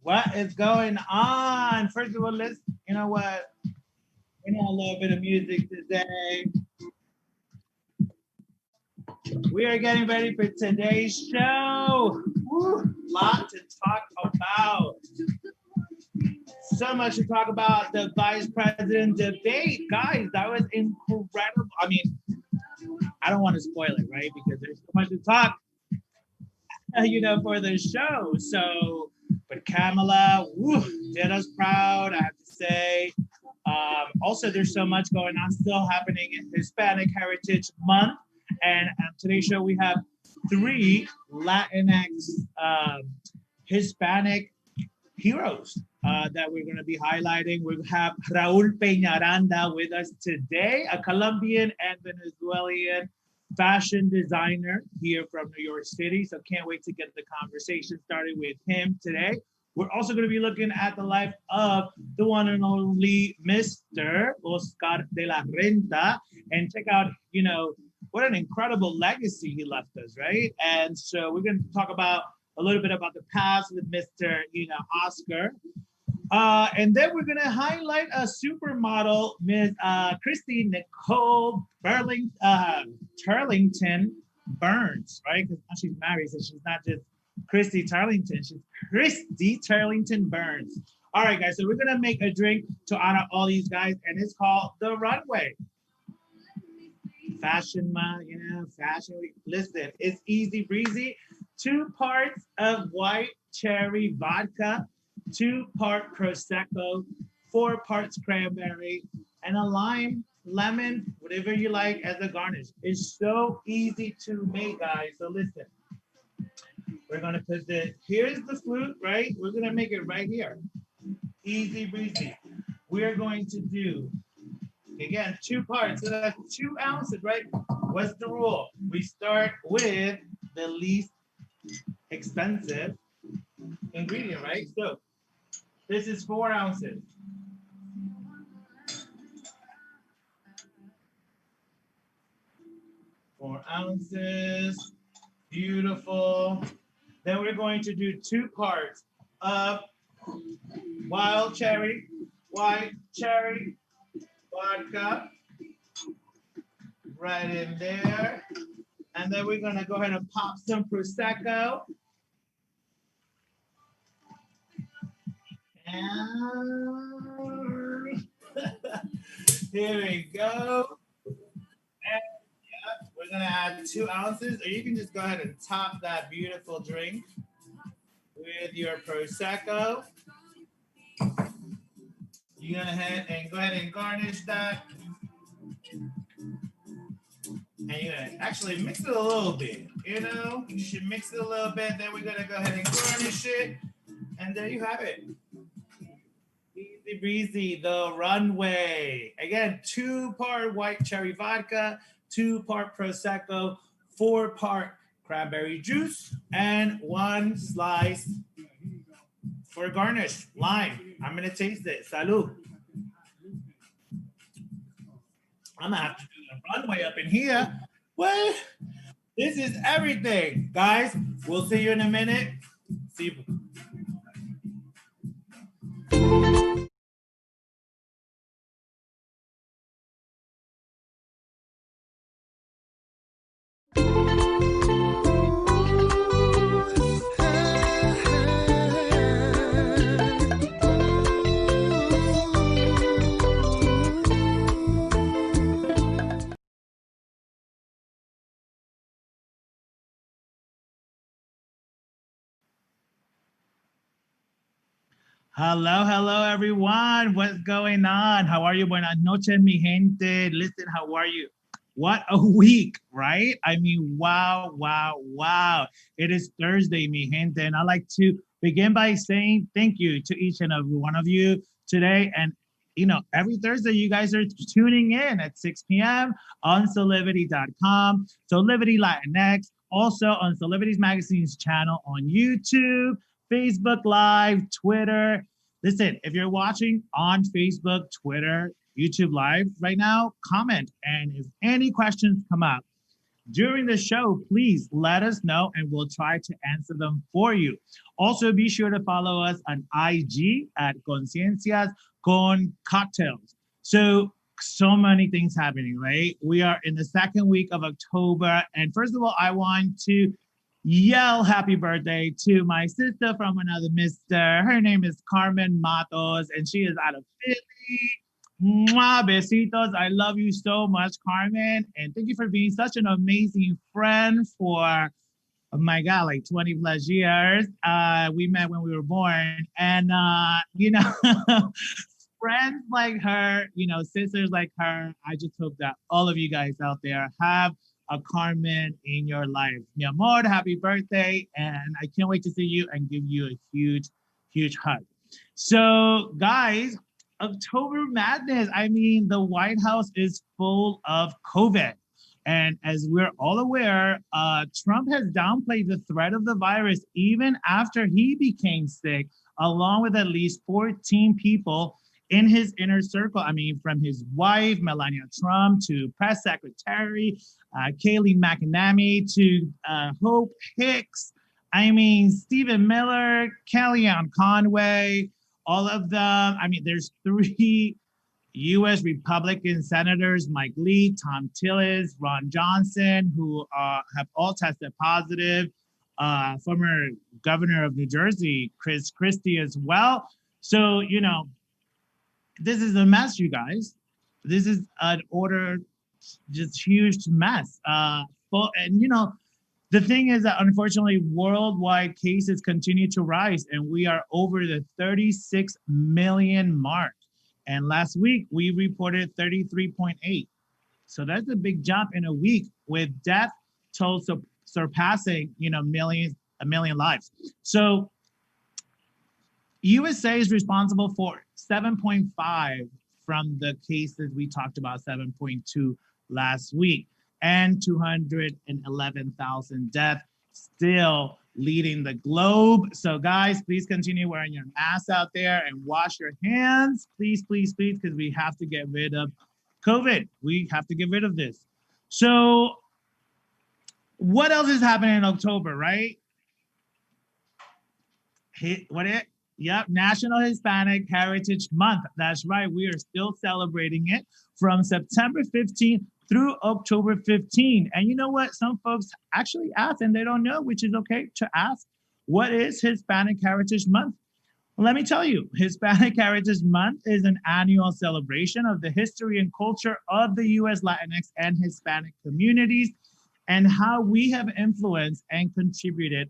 What is going on? First of all, let's, you know what? We need a little bit of music today. We are getting ready for today's show. Woo, lot to talk about. So much to talk about. The vice president debate. Guys, that was incredible. I mean, I don't want to spoil it, right? Because there's so much to talk, for the show. So, but Kamala, did us proud, I have to say. Also, there's so much going on still happening in Hispanic Heritage Month. And on today's show, we have 3 Latinx Hispanic heroes that we're going to be highlighting. We have Raul Pengaranda with us today, a Colombian and Venezuelan fashion designer here from New York City. So can't wait to get the conversation started with him today. We're also going to be looking at the life of the one and only Mr. Oscar de la Renta and check out, what an incredible legacy he left us, right? And so we're going to talk about a little bit about the past with Mr. Oscar. And then we're going to highlight a supermodel, Miss Christy Nicole Turlington Burns, right? Because now she's married, so she's not just Christy Turlington, she's Christy Turlington Burns. All right, guys, so we're going to make a drink to honor all these guys, and it's called The Runway. Fashion month, fashion week. Listen, it's easy breezy. 2 parts of white cherry vodka, 2 parts Prosecco, 4 parts cranberry, and a lime, lemon, whatever you like as a garnish. It's so easy to make, guys. So listen, we're gonna put here's the flute, right? We're gonna make it right here. Easy breezy. We are going to do, again, 2 parts, so that's 2 ounces, right? What's the rule? We start with the least expensive ingredient, right? So this is 4 ounces. 4 ounces, beautiful. Then we're going to do 2 parts of white cherry vodka, right in there. And then we're gonna go ahead and pop some Prosecco. And here we go. And we're gonna add 2 ounces, or you can just go ahead and top that beautiful drink with your Prosecco. You're gonna go ahead and garnish that. And you're gonna actually mix it a little bit, you should mix it a little bit. Then we're gonna go ahead and garnish it. And there you have it. Easy breezy, The Runway. Again, 2-part white cherry vodka, 2-part Prosecco, 4-part cranberry juice, and 1 slice for garnish, lime. I'm gonna taste it. Salud. I'm gonna have to do the runway up in here. What? This is everything. Guys, we'll see you in a minute. See you. Hello, everyone. What's going on? How are you? Buenas noches, mi gente. Listen, how are you? What a week, right? I mean, wow. It is Thursday, mi gente. And I'd like to begin by saying thank you to each and every one of you today. And, every Thursday, you guys are tuning in at 6 p.m. on Solivity.com, Solivity Latinx, also on Solivity's Magazine's channel on YouTube, Facebook Live, Twitter. Listen, if you're watching on Facebook, Twitter, YouTube Live right now, comment. And if any questions come up, during the show, please let us know and we'll try to answer them for you. Also, be sure to follow us on IG at Conciencias Con Cocktails. So many things happening, right? We are in the second week of October. And first of all, I want to yell happy birthday to my sister from another mister. Her name is Carmen Matos, and she is out of Philly. Mwah, besitos. I love you so much, Carmen. And thank you for being such an amazing friend for, oh my God, like 20 plus years. We met when we were born. And, friends like her, sisters like her, I just hope that all of you guys out there have a Carmen in your life. Mi amor, happy birthday. And I can't wait to see you and give you a huge, huge hug. So, guys, October Madness. I mean, the White House is full of COVID. And as we're all aware, Trump has downplayed the threat of the virus even after he became sick, along with at least 14 people in his inner circle. I mean, from his wife, Melania Trump, to press secretary, Kayleigh McEnany, to Hope Hicks. I mean, Stephen Miller, Kellyanne Conway, all of them. I mean, there's 3 U.S. Republican senators, Mike Lee, Tom Tillis, Ron Johnson, who have all tested positive. Former governor of New Jersey, Christie as well. So, this is a mess, you guys. This is an order, just huge mess. And, the thing is that unfortunately, worldwide cases continue to rise, and we are over the 36 million mark. And last week, we reported 33.8. So that's a big jump in a week, with death toll surpassing, a million lives. So USA is responsible for 7.5 from the cases we talked about, 7.2 last week, and 211,000 deaths, still leading the globe. So guys, please continue wearing your masks out there and wash your hands. Please, please, please, because we have to get rid of COVID. We have to get rid of this. So what else is happening in October, right? Yep, National Hispanic Heritage Month. That's right. We are still celebrating it from September 15th through October 15th. And you know what? Some folks actually ask and they don't know, which is okay to ask. What is Hispanic Heritage Month? Well, let me tell you, Hispanic Heritage Month is an annual celebration of the history and culture of the U.S. Latinx and Hispanic communities and how we have influenced and contributed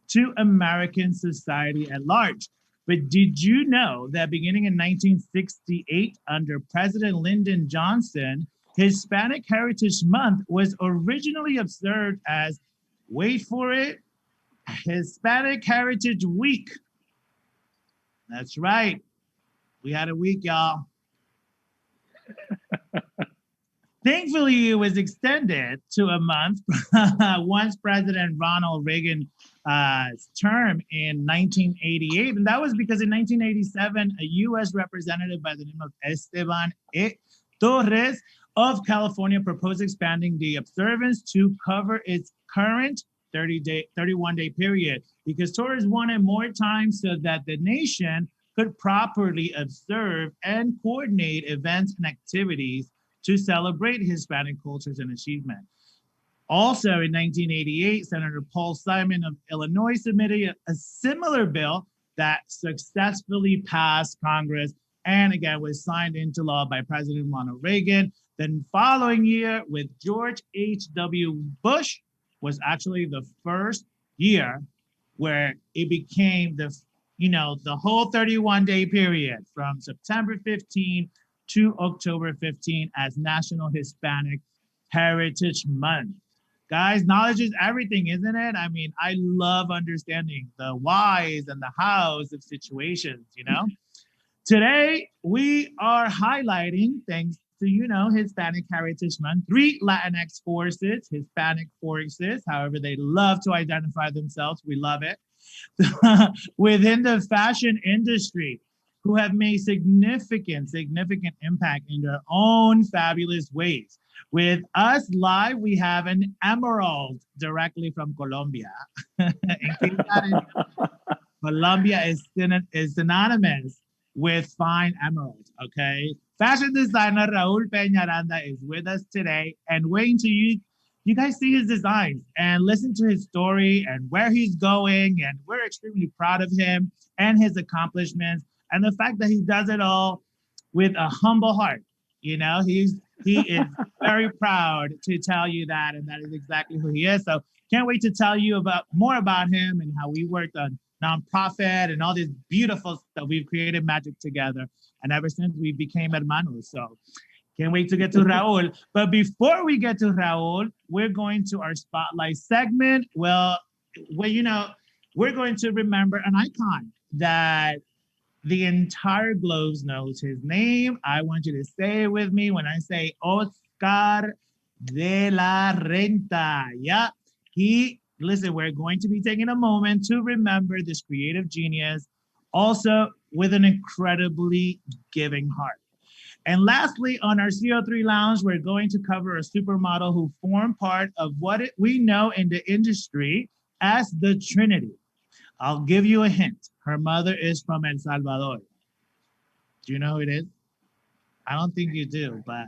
to American society at large. But did you know that beginning in 1968, under President Lyndon Johnson, Hispanic Heritage Month was originally observed as, wait for it, Hispanic Heritage Week. That's right. We had a week, y'all. Thankfully, it was extended to a month once President Ronald Reagan's term in 1988. And that was because in 1987, a U.S. representative by the name of Esteban E. Torres of California proposed expanding the observance to cover its current 31-day period, because Torres wanted more time so that the nation could properly observe and coordinate events and activities to celebrate Hispanic cultures and achievement. Also in 1988, Senator Paul Simon of Illinois submitted a similar bill that successfully passed Congress and again was signed into law by President Ronald Reagan. Then following year with George H.W. Bush was actually the first year where it became the whole 31-day period from September 15 to October 15 as National Hispanic Heritage Month. Guys, knowledge is everything, isn't it? I mean, I love understanding the whys and the hows of situations, Today, we are highlighting, thanks to, Hispanic Heritage Month, 3 Latinx forces, Hispanic forces, however they love to identify themselves. We love it. Within the fashion industry. who have made significant impact in their own fabulous ways. With us live, we have an emerald directly from Colombia. In case that is, Colombia is synonymous with fine emerald, okay? Fashion designer Raul Pengaranda is with us today, and waiting to you guys see his designs and listen to his story and where he's going, and we're extremely proud of him and his accomplishments and the fact that he does it all with a humble heart. You know, he is very proud to tell you that, and that is exactly who he is. So can't wait to tell you more about him and how we worked on nonprofit and all this beautiful stuff. We've created magic together, and ever since we became hermanos. So can't wait to get to Raul. But before we get to Raul, we're going to our spotlight segment. Well, you know, we're going to remember an icon that the entire globe knows his name. I want you to say it with me when I say Oscar de la Renta. Yeah, listen, we're going to be taking a moment to remember this creative genius, also with an incredibly giving heart. And lastly, on our CO3 Lounge, we're going to cover a supermodel who formed part of what we know in the industry as the Trinity. I'll give you a hint. Her mother is from El Salvador. Do you know who it is? I don't think you do, but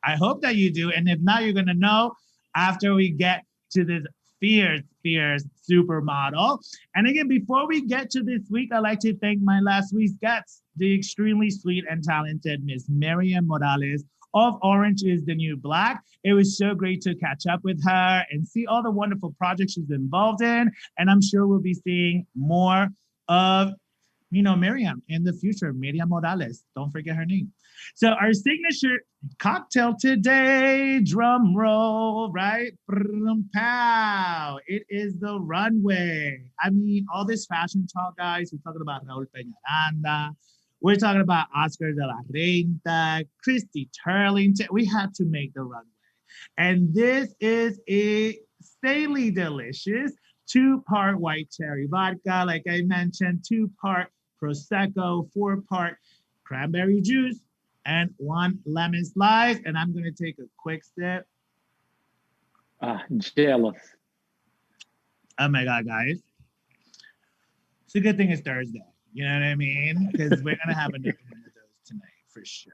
I hope that you do. And if not, you're going to know after we get to this fierce supermodel. And again, before we get to this week, I'd like to thank my last week's guests, the extremely sweet and talented Miss Marianne Morales of Orange is the New Black. It was so great to catch up with her and see all the wonderful projects she's involved in. And I'm sure we'll be seeing more of, Marianne in the future. Marianne Morales, don't forget her name. So our signature cocktail today, drum roll, right? Pow! It is the runway. I mean, all this fashion talk, guys. We're talking about Raul Pengaranda. We're talking about Oscar de la Renta, Christy, Turlington. We had to make the runway. And this is a insanely delicious 2-part white cherry vodka, like I mentioned, 2-part Prosecco, 4-part cranberry juice, and 1 lemon slice. And I'm going to take a quick sip. Jealous. Oh my God, guys. It's a good thing it's Thursday. You know what I mean? Because we're going to have another one of those tonight for sure.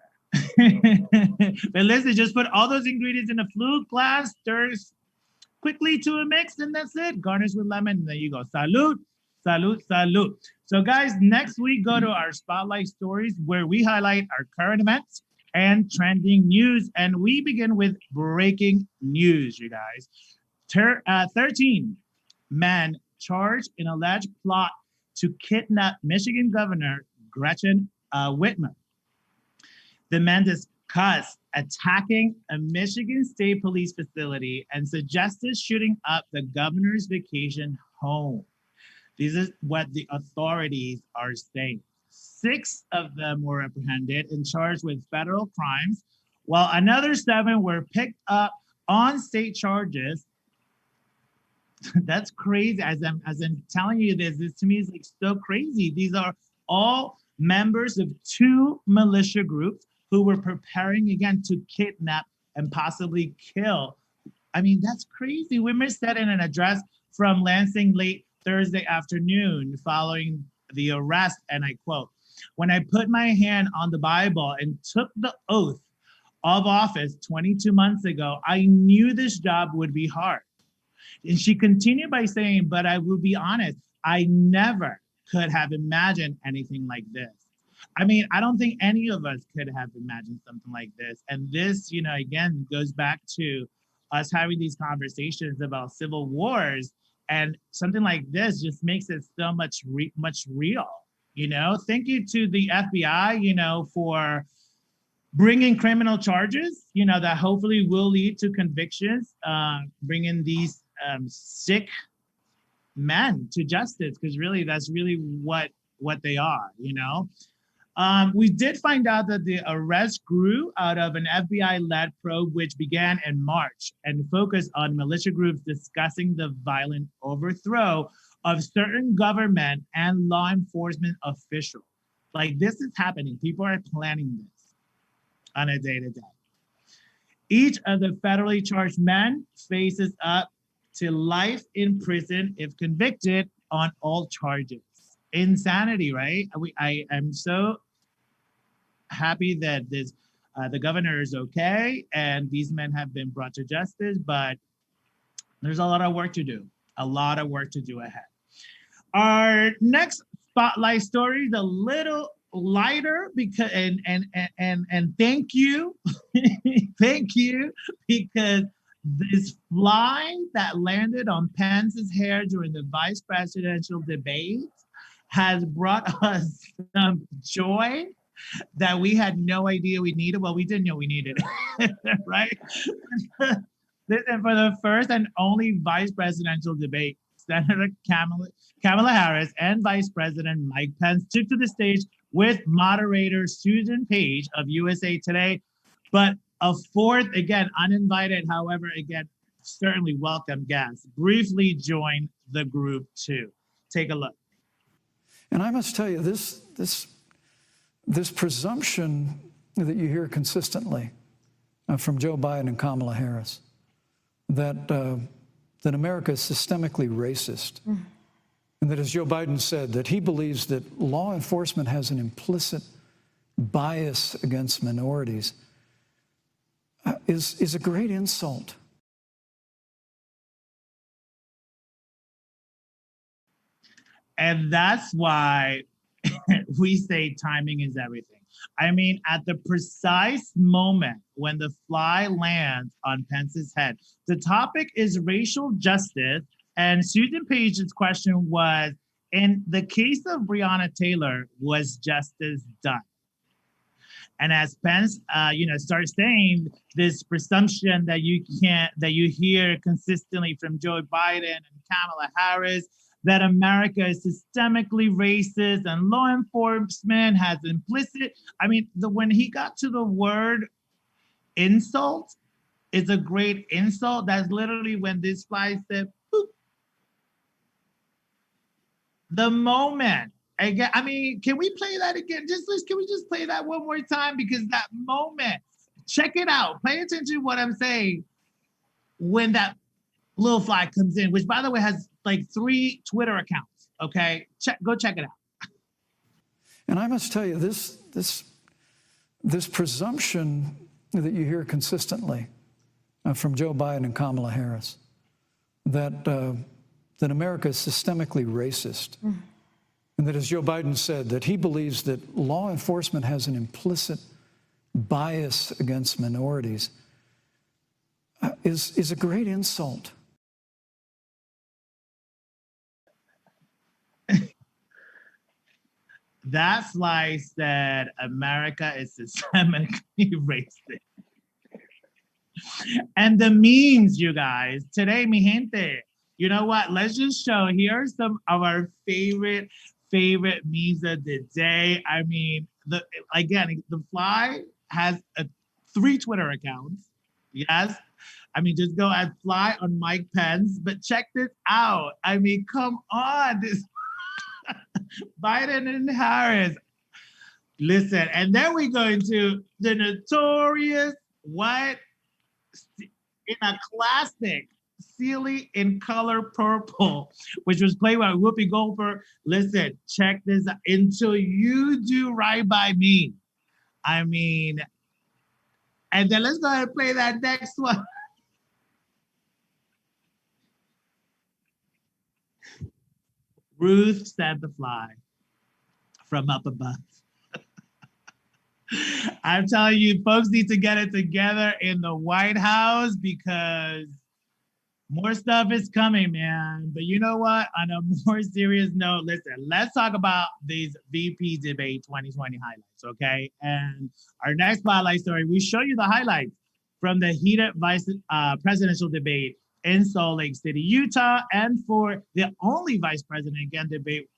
But listen, just put all those ingredients in a flute glass, stir quickly to a mix, and that's it. Garnish with lemon, and there you go. Salud, salud, salud. So guys, next week, go to our Spotlight Stories, where we highlight our current events and trending news. And we begin with breaking news, you guys. 13 men charged in alleged plot to kidnap Michigan Governor Gretchen Whitmer. The men discussed attacking a Michigan State Police facility and suggested shooting up the governor's vacation home. This is what the authorities are saying. 6 of them were apprehended and charged with federal crimes, while another 7 were picked up on state charges. That's crazy. As I'm telling you this to me is like so crazy. These are all members of 2 militia groups who were preparing again to kidnap and possibly kill. I mean, that's crazy. Whitmer said in an address from Lansing late Thursday afternoon following the arrest, and I quote, "When I put my hand on the Bible and took the oath of office 22 months ago, I knew this job would be hard." And she continued by saying, "But I will be honest, I never could have imagined anything like this." I mean, I don't think any of us could have imagined something like this. And this, again, goes back to us having these conversations about civil wars. And something like this just makes it so much real. Thank you to the FBI, for bringing criminal charges, that hopefully will lead to convictions, bringing these sick men to justice, because really, that's really what they are, We did find out that the arrest grew out of an FBI-led probe, which began in March and focused on militia groups discussing the violent overthrow of certain government and law enforcement officials. Like this is happening. People are planning this on a day-to-day. Each of the federally charged men faces up to life in prison if convicted on all charges. Insanity, right? I am so happy that this the governor is okay and these men have been brought to justice, but there's a lot of work to do. A lot of work to do ahead. Our next spotlight story is a little lighter because and thank you, thank you, because this fly that landed on Pence's hair during the vice presidential debate has brought us some joy that we had no idea we needed. Well, we didn't know we needed it, right? Listen, for the first and only vice presidential debate, Senator Kamala Harris and Vice President Mike Pence took to the stage with moderator Susan Page of USA Today, but a fourth, again, uninvited, however, again, certainly welcome guest, briefly joined the group too. Take a look. And I must tell you, this presumption that you hear consistently from Joe Biden and Kamala Harris, that America is systemically racist, and that, as Joe Biden said, that he believes that law enforcement has an implicit bias against minorities, is a great insult. And that's why we say timing is everything. I mean, at the precise moment when the fly lands on Pence's head, the topic is racial justice. And Susan Page's question was, in the case of Breonna Taylor, was justice done? And as Pence, starts saying this presumption that you hear consistently from Joe Biden and Kamala Harris, that America is systemically racist and law enforcement has implicit. I mean, when he got to the word insult, it's a great insult. That's literally when this fly said, boop. The moment. Again, I mean, can we play that again? Can we just play that one more time? Because that moment, check it out. Pay attention to what I'm saying when that little fly comes in, which, by the way, has like 3 Twitter accounts. Okay, go check it out. And I must tell you, this presumption that you hear consistently from Joe Biden and Kamala Harris, that America is systemically racist, and that, as Joe Biden said, that he believes that law enforcement has an implicit bias against minorities, is a great insult. That fly said America is systemically racist. And the memes, you guys, today, mi gente, you know what? Let's just show, here are some of our favorite memes of the day. I mean, the fly has 3 Twitter accounts. Yes. I mean, just go at fly on Mike Pence, but check this out. I mean, come on, this Biden and Harris. Listen, and then we go into the notorious in a classic Sealy in Color Purple, which was played by Whoopi Goldberg. Listen, check this out. Until you do right by me. I mean, and then let's go ahead and play that next one. Ruth sent the fly from up above. I'm telling you, folks need to get it together in the White House because more stuff is coming, man. But you know what? On a more serious note, listen, let's talk about these VP debate 2020 highlights, okay? And our next spotlight story, we show you the highlights from the heated vice presidential debate in Salt Lake City, Utah, and for the only vice president again debate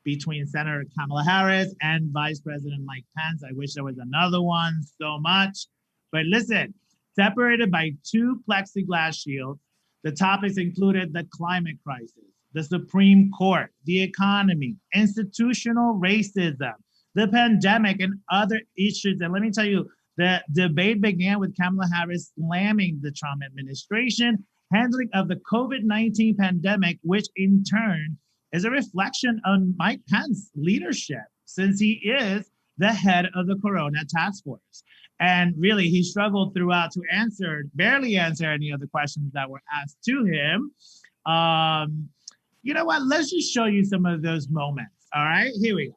between Senator Kamala Harris and Vice President Mike Pence. I wish there was another one so much. But listen, separated by 2 plexiglass shields, the topics included the climate crisis, the Supreme Court, the economy, institutional racism, the pandemic and other issues. And let me tell you, the debate began with Kamala Harris slamming the Trump administration handling of the COVID-19 pandemic, which in turn is a reflection on Mike Pence's leadership, since he is the head of the Corona Task Force. And really, he struggled throughout to barely answer any of the questions that were asked to him. You know what? Let's just show you some of those moments. All right, here we go.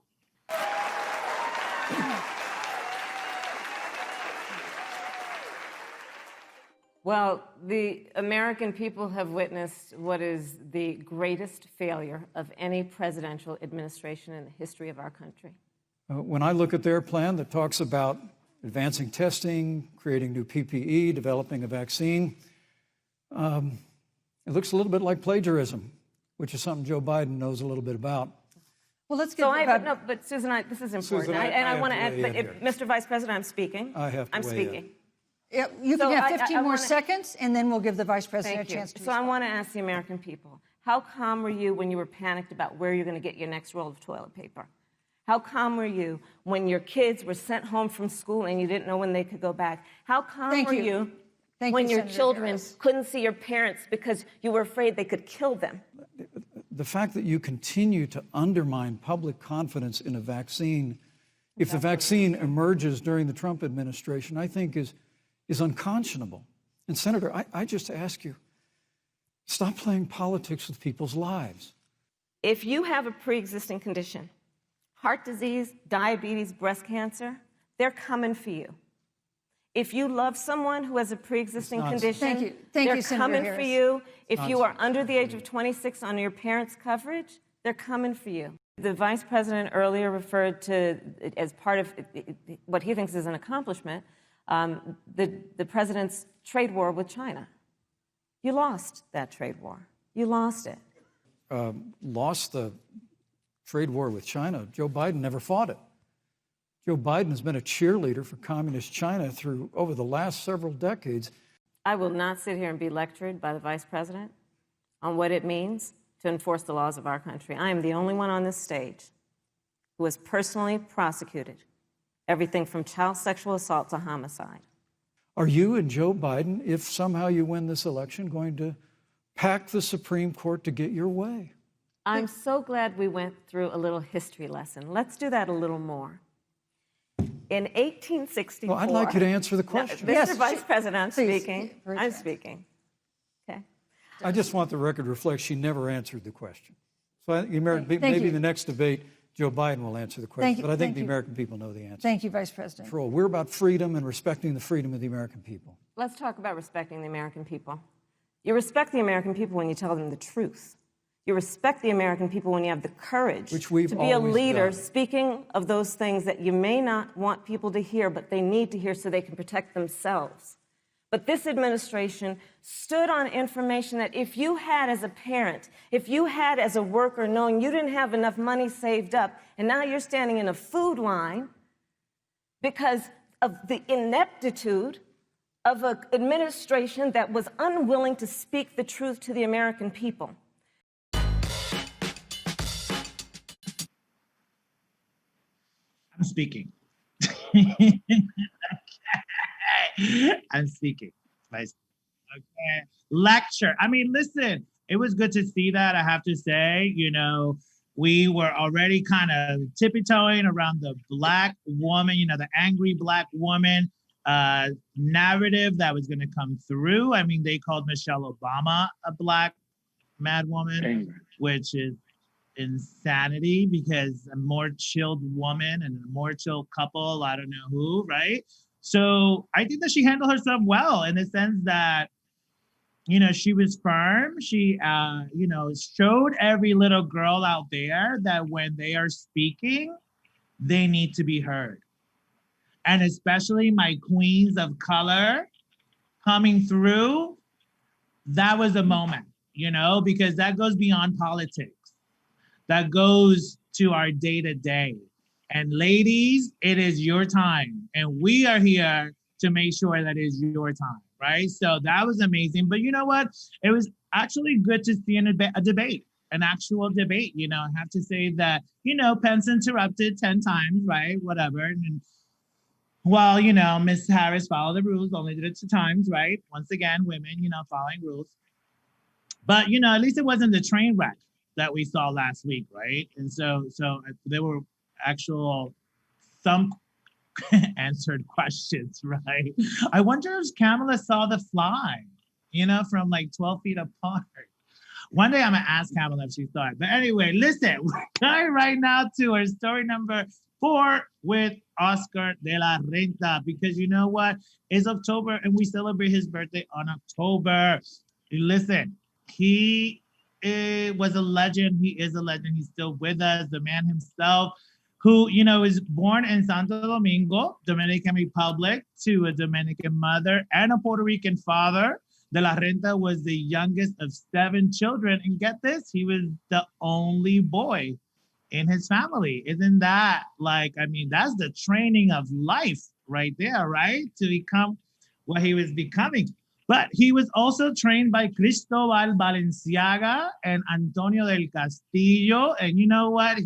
Well, the American people have witnessed what is the greatest failure of any presidential administration in the history of our country. When I look at their plan that talks about advancing testing, creating new PPE, developing a vaccine, it looks a little bit like plagiarism, which is something Joe Biden knows a little bit about. Well, let's get no, but Susan, this is important. Susan, I want to add, but Mr. Vice President, I'm speaking. I'm speaking. Yeah, you can have 15 more seconds, and then we'll give the Vice President a chance to respond. So I want to ask the American people, how calm were you when you were panicked about where you're going to get your next roll of toilet paper? How calm were you when your kids were sent home from school and you didn't know when they could go back? How calm were you when your children couldn't see your parents because you were afraid they could kill them? The fact that you continue to undermine public confidence in a vaccine, if the vaccine emerges during the Trump administration, I think is unconscionable. And Senator, I just ask you, stop playing politics with people's lives. If you have a pre-existing condition, heart disease, diabetes, breast cancer, they're coming for you. If you love someone who has a pre-existing condition, they're coming for you. If you are under the age of 26 on your parents' coverage, they're coming for you. The Vice President earlier referred to, as part of what he thinks is an accomplishment, the president's trade war with China. You lost that trade war. You lost it. Lost the trade war with China. Joe Biden never fought it. Joe Biden has been a cheerleader for communist China over the last several decades. I will not sit here and be lectured by the Vice President on what it means to enforce the laws of our country. I am the only one on this stage who has personally prosecuted everything from child sexual assault to homicide. Are you and Joe Biden, if somehow you win this election, going to pack the Supreme Court to get your way? I'm so glad we went through a little history lesson. Let's do that a little more. In 1864... Well, I'd like you to answer the question. No, Mr. Vice President, I'm speaking. I'm speaking. Okay. I just want the record to reflect she never answered the question. So maybe the next debate, Joe Biden will answer the question, but I think the American people know the answer. Thank you, Vice President. We're about freedom and respecting the freedom of the American people. Let's talk about respecting the American people. You respect the American people when you tell them the truth. You respect the American people when you have the courage to be a leader speaking of those things that you may not want people to hear, but they need to hear so they can protect themselves. But this administration stood on information that if you had as a parent, if you had as a worker knowing you didn't have enough money saved up, and now you're standing in a food line because of the ineptitude of an administration that was unwilling to speak the truth to the American people. I'm speaking. I'm speaking. Okay. Lecture. I mean, listen, it was good to see that, I have to say. You know, we were already kind of tippy-toeing around the black woman, the angry black woman narrative that was going to come through. I mean, they called Michelle Obama a black mad woman, which is insanity, because a more chilled woman and a more chilled couple, I don't know who, right? So I think that she handled herself well, in the sense that, she was firm. She, showed every little girl out there that when they are speaking, they need to be heard. And especially my queens of color coming through, that was a moment, because that goes beyond politics. That goes to our day-to-day. And ladies, it is your time. And we are here to make sure that it is your time, right? So that was amazing. But you know what? It was actually good to see a debate. an actual debate. I have to say that, Pence interrupted 10 times, right? Whatever. And well, Miss Harris followed the rules, only did it 2 times, right? Once again, women, following rules. But, at least it wasn't the train wreck that we saw last week, right? And so there were some answered questions, right? I wonder if Kamala saw the fly, from like 12 feet apart. One day I'm gonna ask Kamala if she saw it. But anyway, listen, we're going right now to our story number 4 with Oscar de la Renta, because you know what? It's October and we celebrate his birthday on October. Listen, he was a legend. He is a legend. He's still with us. The man himself, who, is born in Santo Domingo, Dominican Republic, to a Dominican mother and a Puerto Rican father. De la Renta was the youngest of 7 children. And get this, he was the only boy in his family. Isn't that that's the training of life right there, right? To become what he was becoming. But he was also trained by Cristobal Balenciaga and Antonio del Castillo. And you know what?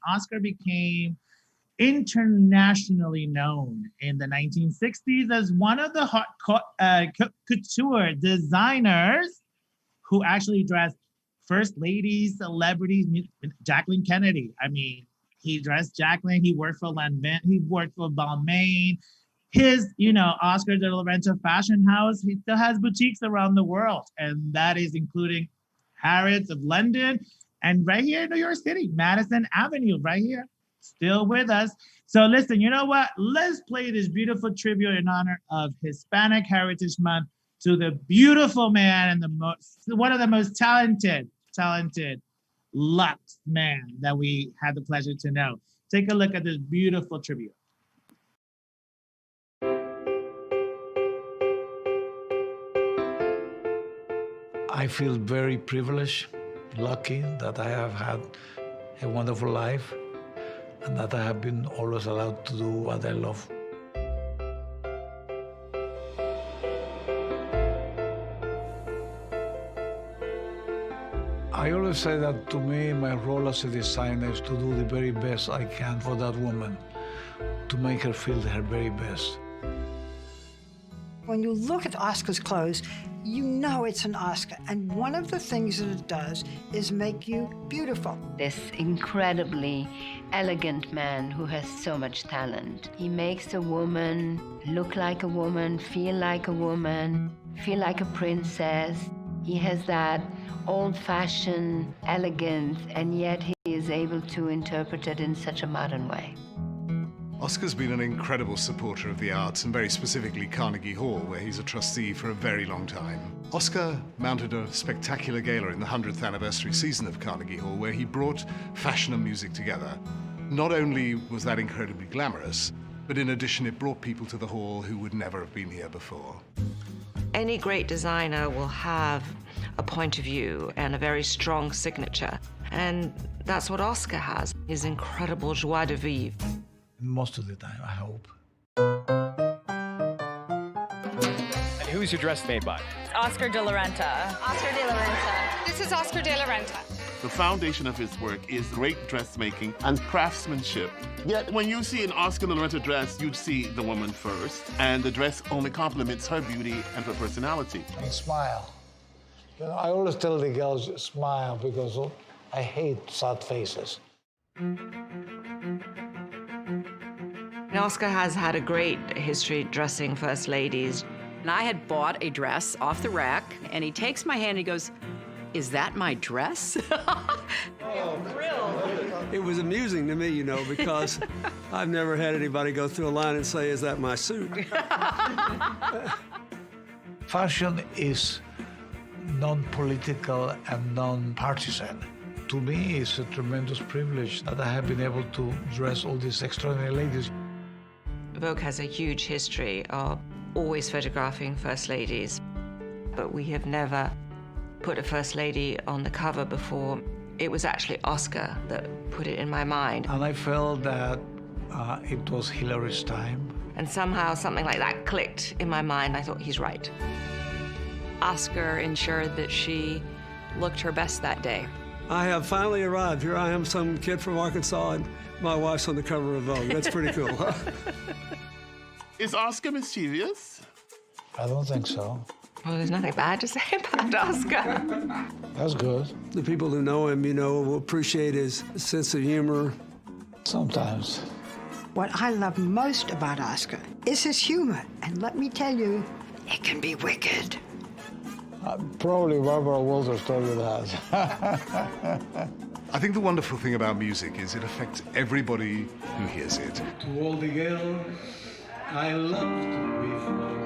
Oscar became internationally known in the 1960s as one of the hot couture designers who actually dressed first ladies, celebrities, Jacqueline Kennedy. I mean, he dressed Jacqueline. He worked for he worked for Balmain. His, Oscar de la Renta fashion house, he still has boutiques around the world. And that is including Harrods of London and right here in New York City, Madison Avenue, right here, still with us. So listen, you know what? Let's play this beautiful tribute in honor of Hispanic Heritage Month to the beautiful man and one of the most talented Lux man that we had the pleasure to know. Take a look at this beautiful tribute. I feel very privileged, lucky that I have had a wonderful life and that I have been always allowed to do what I love. I always say that to me, my role as a designer is to do the very best I can for that woman, to make her feel her very best. When you look at Oscar's clothes, you know it's an Oscar. And one of the things that it does is make you beautiful. This incredibly elegant man who has so much talent. He makes a woman look like a woman, feel like a woman, feel like a princess. He has that old-fashioned elegance, and yet he is able to interpret it in such a modern way. Oscar's been an incredible supporter of the arts, and very specifically Carnegie Hall, where he's a trustee for a very long time. Oscar mounted a spectacular gala in the 100th anniversary season of Carnegie Hall, where he brought fashion and music together. Not only was that incredibly glamorous, but in addition, it brought people to the hall who would never have been here before. Any great designer will have a point of view and a very strong signature, and that's what Oscar has, his incredible joie de vivre. Most of the time, I hope. And who's your dress made by? Oscar de la Renta. Oscar de la Renta. This is Oscar de la Renta. The foundation of his work is great dressmaking and craftsmanship. Yet when you see an Oscar de la Renta dress, you'd see the woman first, and the dress only complements her beauty and her personality. And smile. I always tell the girls, smile, because I hate sad faces. Oscar has had a great history dressing first ladies. And I had bought a dress off the rack, and he takes my hand and he goes, "Is that my dress?" It was amusing to me, because I've never had anybody go through a line and say, "Is that my suit?" Fashion is non-political and non-partisan. To me, it's a tremendous privilege that I have been able to dress all these extraordinary ladies. Vogue has a huge history of always photographing first ladies, but we have never put a first lady on the cover before. It was actually Oscar that put it in my mind. And I felt that it was Hillary's time. And somehow something like that clicked in my mind. I thought, he's right. Oscar ensured that she looked her best that day. I have finally arrived. Here I am, some kid from Arkansas, and my wife's on the cover of Vogue. That's pretty cool, huh? Is Oscar mischievous? I don't think so. Well, there's nothing bad to say about Oscar. That's good. The people who know him, will appreciate his sense of humor. Sometimes. What I love most about Oscar is his humor. And let me tell you, it can be wicked. Probably Barbara Walters told you that. I think the wonderful thing about music is it affects everybody who hears it. To all the girls I love to be fun.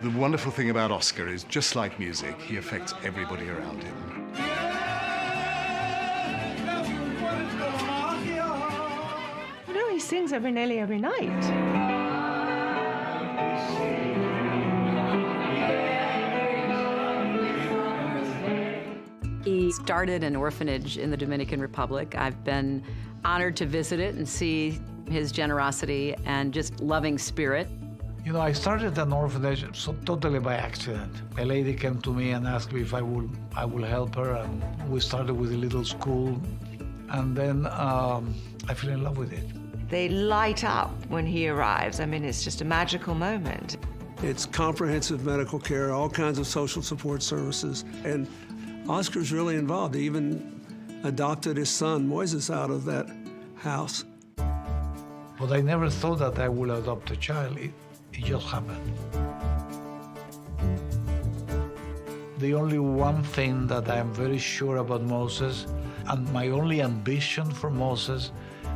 The wonderful thing about Oscar is, just like music, he affects everybody around him. You know, he sings nearly every night. He started an orphanage in the Dominican Republic. I've been honored to visit it and see his generosity and just loving spirit. You know, I started an orphanage totally by accident. A lady came to me and asked me if I would help her, and we started with a little school, and then I fell in love with it. They light up when he arrives. I mean, it's just a magical moment. It's comprehensive medical care, all kinds of social support services, and Oscar's really involved. He even adopted his son, Moises, out of that house. But I never thought that I would adopt a child. It just happened. The only one thing that I am very sure about Moses, and my only ambition for Moses,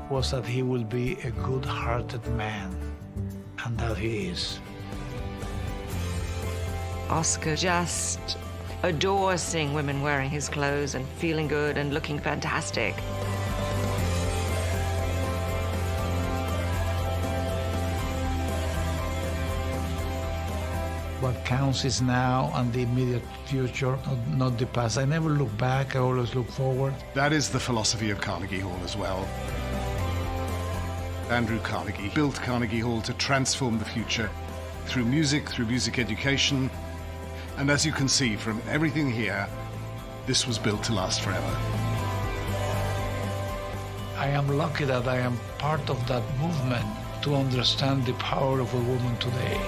was that he will be a good-hearted man, and that he is. Oscar just adores seeing women wearing his clothes and feeling good and looking fantastic. What counts is now and the immediate future, not the past. I never look back, I always look forward. That is the philosophy of Carnegie Hall as well. Andrew Carnegie built Carnegie Hall to transform the future through music education, and as you can see from everything here, this was built to last forever. I am lucky that I am part of that movement to understand the power of a woman today.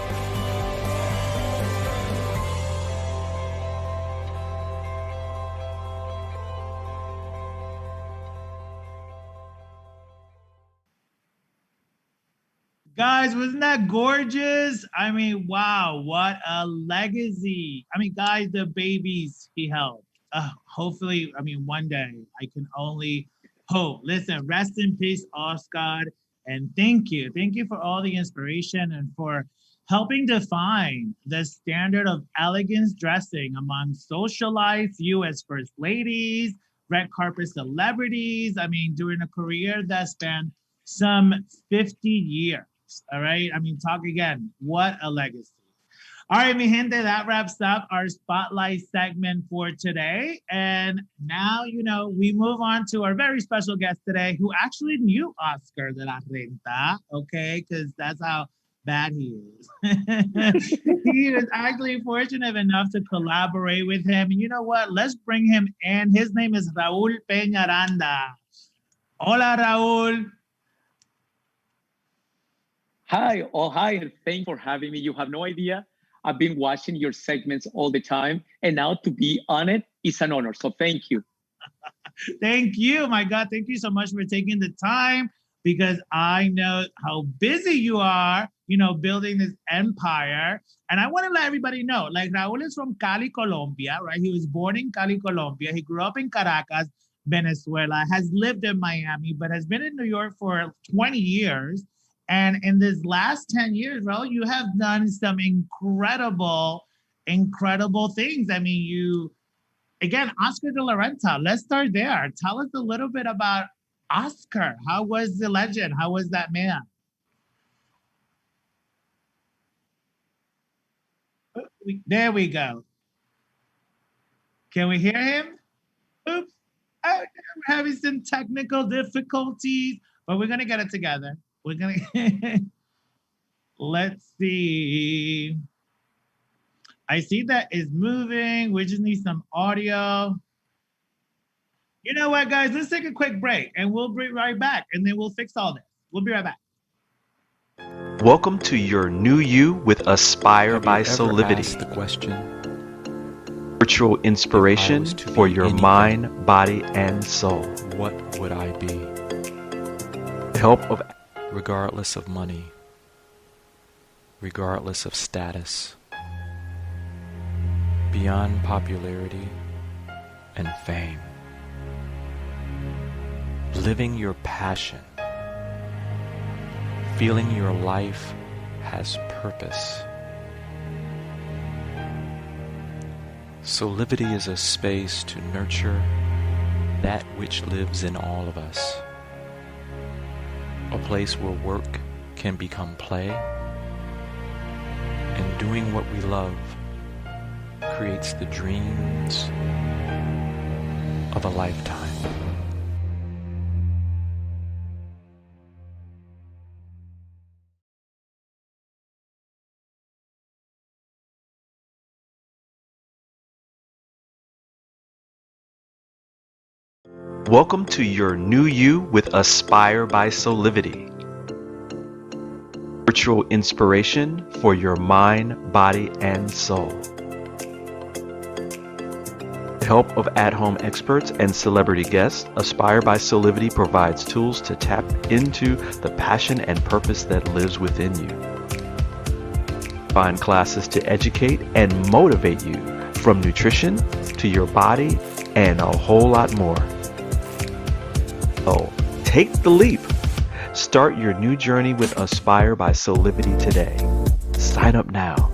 Guys, wasn't that gorgeous? I mean, wow, what a legacy. I mean, guys, the babies he held. Hopefully, I mean, one day, I can only hope. Listen, rest in peace, Oscar, and thank you. Thank you for all the inspiration and for helping define the standard of elegance dressing among socialites, U.S. First Ladies, red carpet celebrities. I mean, during a career that spanned some 50 years. All right. I mean, talk again. What a legacy. All right, mi gente, that wraps up our spotlight segment for today. And now, you know, we move on to our very special guest today who actually knew Oscar de la Renta, okay, because that's how bad he is. He was actually fortunate enough to collaborate with him. And you know what? Let's bring him in. His name is Raul Pengaranda. Hola, Raul. Hi, and thanks for having me. You have no idea. I've been watching your segments all the time, and now to be on it is an honor. So thank you. Thank you. My God, thank you so much for taking the time, because I know how busy you are, you know, building this empire. And I want to let everybody know, like, Raul is from Cali, Colombia, right? He was born in Cali, Colombia. He grew up in Caracas, Venezuela, has lived in Miami, but has been in New York for 20 years. And in this last 10 years, Raul, you have done some incredible things. I mean, you, again, Oscar de la Renta, let's start there. Tell us a little bit about Oscar. How was the legend? How was that man? There we go. Can we hear him? Oops. Oh, we're having some technical difficulties, but we're going to get it together. We're going to, let's see. I see that is moving. We just need some audio. You know what, guys? Let's take a quick break and we'll be right back and then we'll fix all this. We'll be right back. Welcome to your new you with Aspire by Solidity. The question, spiritual inspiration for your mind, body, and soul. What would I be? The help of regardless of money, regardless of status, beyond popularity and fame. Living your passion, feeling your life has purpose. Solidity is a space to nurture that which lives in all of us. A place where work can become play, and doing what we love creates the dreams of a lifetime. Welcome to your new you with Aspire by Solidity. Spiritual inspiration for your mind, body, and soul. With the help of at-home experts and celebrity guests, Aspire by Solidity provides tools to tap into the passion and purpose that lives within you. Find classes to educate and motivate you, from nutrition to your body and a whole lot more. So, take the leap. Start your new journey with Aspire by Solidity today. Sign up now.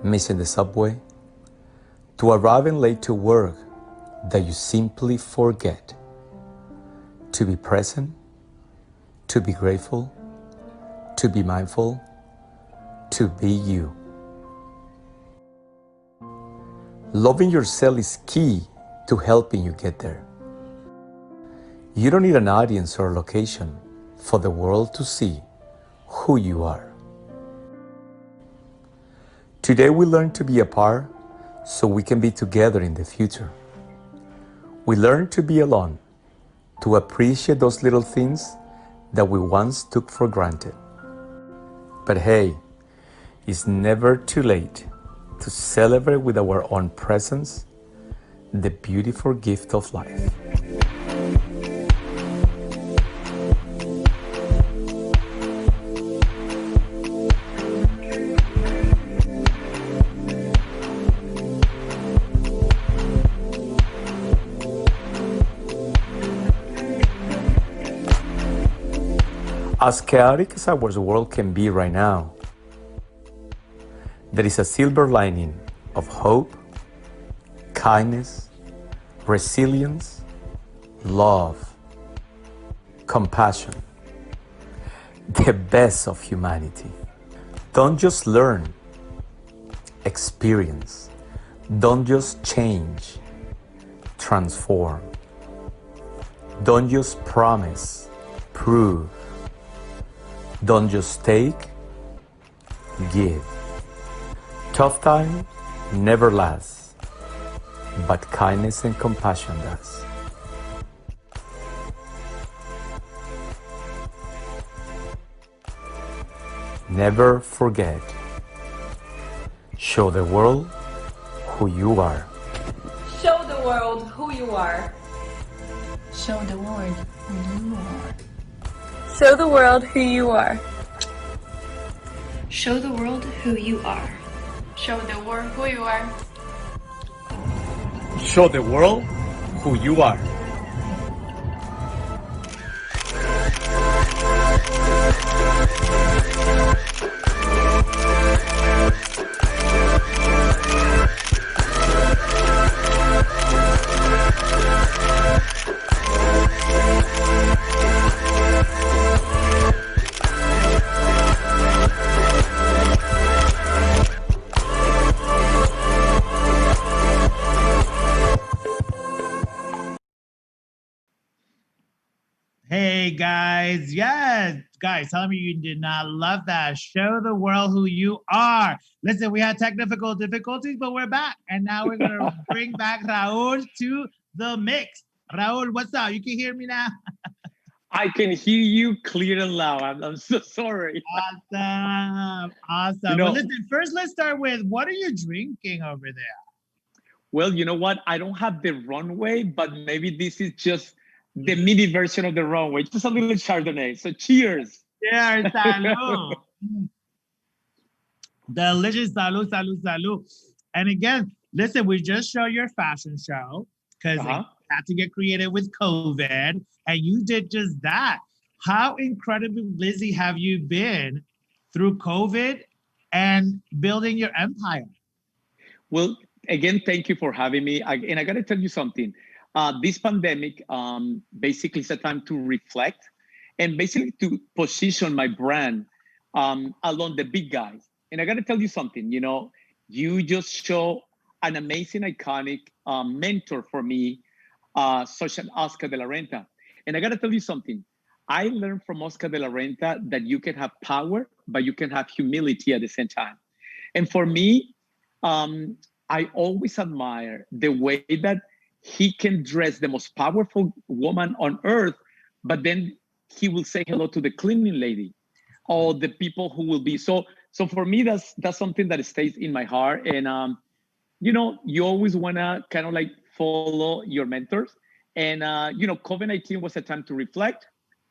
Missing the subway? To arriving late to work that you simply forget? To be present? To be grateful? To be mindful? To be you. Loving yourself is key to helping you get there. You don't need an audience or location for the world to see who you are. Today we learn to be apart so we can be together in the future. We learn to be alone, to appreciate those little things that we once took for granted. But hey, it's never too late to celebrate with our own presence the beautiful gift of life. As chaotic as our world can be right now, there is a silver lining of hope, kindness, resilience, love, compassion, the best of humanity. Don't just learn, experience. Don't just change, transform. Don't just promise, prove. Don't just take, give. Tough time never lasts, but kindness and compassion does. Never forget. Show the world who you are. Show the world who you are. Show the world who you are. Show the world who you are. Show the world who you are. Show the world who you are. Show the world who you are. Hey guys, yes, guys, tell me you did not love that. Show the world who you are. Listen, we had technical difficulties, but we're back. And now we're going to bring back Raul to the mix. Raul, what's up? You can hear me now? I can hear you clear and loud. I'm so sorry. Awesome. Well, listen, first let's start with, what are you drinking over there? Well, you know what? I don't have the runway, but maybe this is just the mini version of the runway. Just a little Chardonnay. So cheers. Cheers, salud. Delicious, salud, salud, salud. And again, listen, we just showed your fashion show because you had to get creative with COVID, and you did just that. How incredibly busy have you been through COVID and building your empire? Well, again, thank you for having me. And I got to tell you something. This pandemic basically is a time to reflect and basically to position my brand along the big guys. And I got to tell you something, you know, you just show an amazing, iconic mentor for me, such as Oscar de la Renta. And I got to tell you something. I learned from Oscar de la Renta that you can have power, but you can have humility at the same time. And for me, I always admire the way that he can dress the most powerful woman on earth, but then he will say hello to the cleaning lady or the people who will be. So for me, that's something that stays in my heart. And, you know, you always want to kind of like follow your mentors. And, you know, COVID-19 was a time to reflect,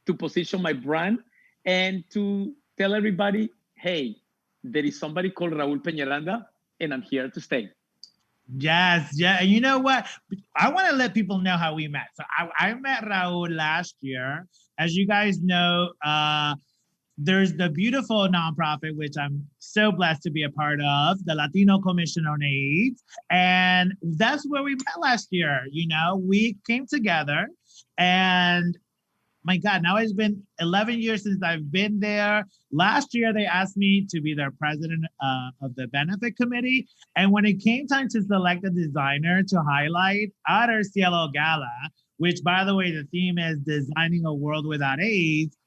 to position my brand, and to tell everybody, hey, there is somebody called Raul Pengaranda, and I'm here to stay. Yes, yeah. And you know what? I want to let people know how we met. So I met Raul last year. As you guys know, there's the beautiful nonprofit, which I'm so blessed to be a part of, the Latino Commission on AIDS. And that's where we met last year. You know, we came together, and my God, now it's been 11 years since I've been there. Last year, they asked me to be their president of the benefit committee. And when it came time to select a designer to highlight at our Cielo Gala, which, by the way, the theme is Designing a World Without AIDS,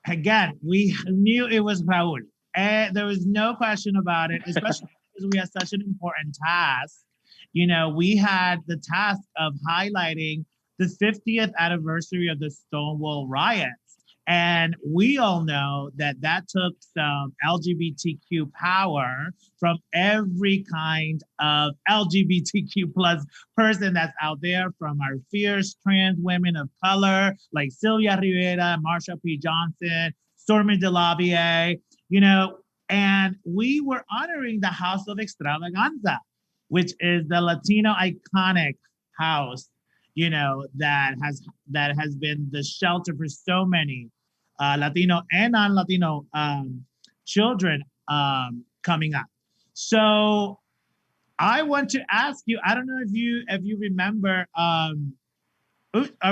again, we knew it was Raul. And there was no question about it, especially because we had such an important task. You know, we had the task of highlighting the 50th anniversary of the Stonewall riots. And we all know that that took some LGBTQ power from every kind of LGBTQ plus person that's out there, from our fierce trans women of color, like Sylvia Rivera, Marsha P. Johnson, Stormy DeLavier, you know, and we were honoring the House of Extravaganza, which is the Latino iconic house, you know, that has been the shelter for so many Latino and non-Latino children coming up. So I want to ask you, I don't know if you remember, are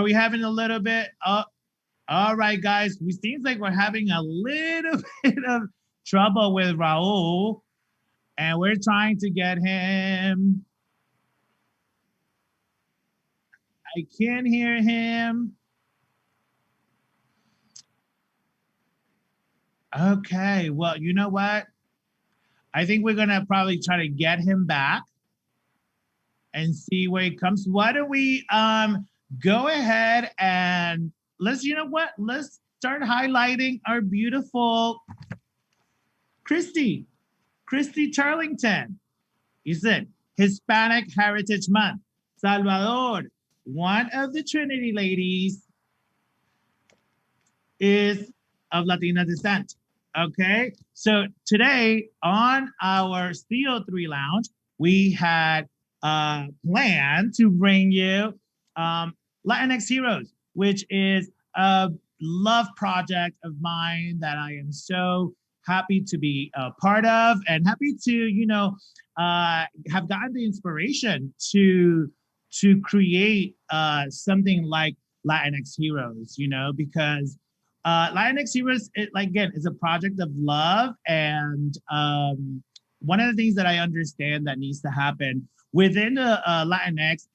we having a little bit? All right, guys, it seems like we're having a little bit of trouble with Raul, and we're trying to get him. I can't hear him. Okay, well, you know what? I think we're gonna probably try to get him back and see where he comes. Why don't we go ahead and let's start highlighting our beautiful Christy Turlington. He said Hispanic Heritage Month. Salvador, one of the Trinity ladies, is of Latina descent. Okay, so today on our CO3 Lounge, we had planned to bring you Latinx Heroes, which is a love project of mine that I am so happy to be a part of, and happy to, have gotten the inspiration to create something like Latinx Heroes, because Latinx Heroes, again, is a project of love. And one of the things that I understand that needs to happen within the Latinx,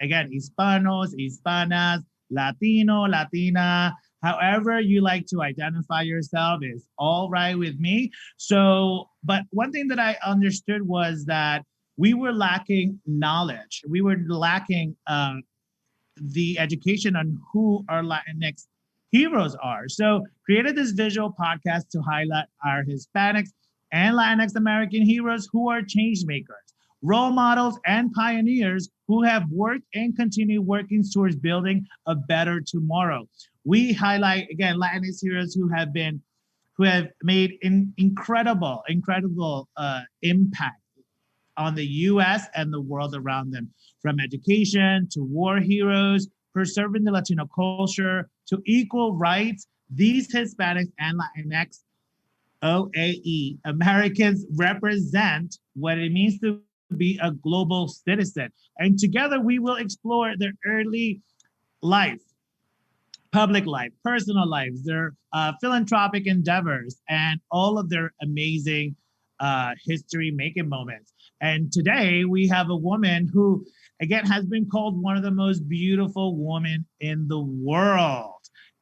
again, Hispanos, Hispanas, Latino, Latina, However you like to identify yourself is all right with me. So, but one thing that I understood was that we were lacking knowledge. We were lacking the education on who our Latinx heroes are. So created this visual podcast to highlight our Hispanics and Latinx American heroes who are change makers, role models, and pioneers who have worked and continue working towards building a better tomorrow. We highlight, again, Latinx heroes who have made incredible impact on the US and the world around them, from education to war heroes, preserving the Latino culture to equal rights. These Hispanics and Latinx OAE Americans represent what it means to be a global citizen. And together we will explore their early life, public life, personal lives, their philanthropic endeavors, and all of their amazing history-making moments. And today we have a woman who, again, has been called one of the most beautiful women in the world.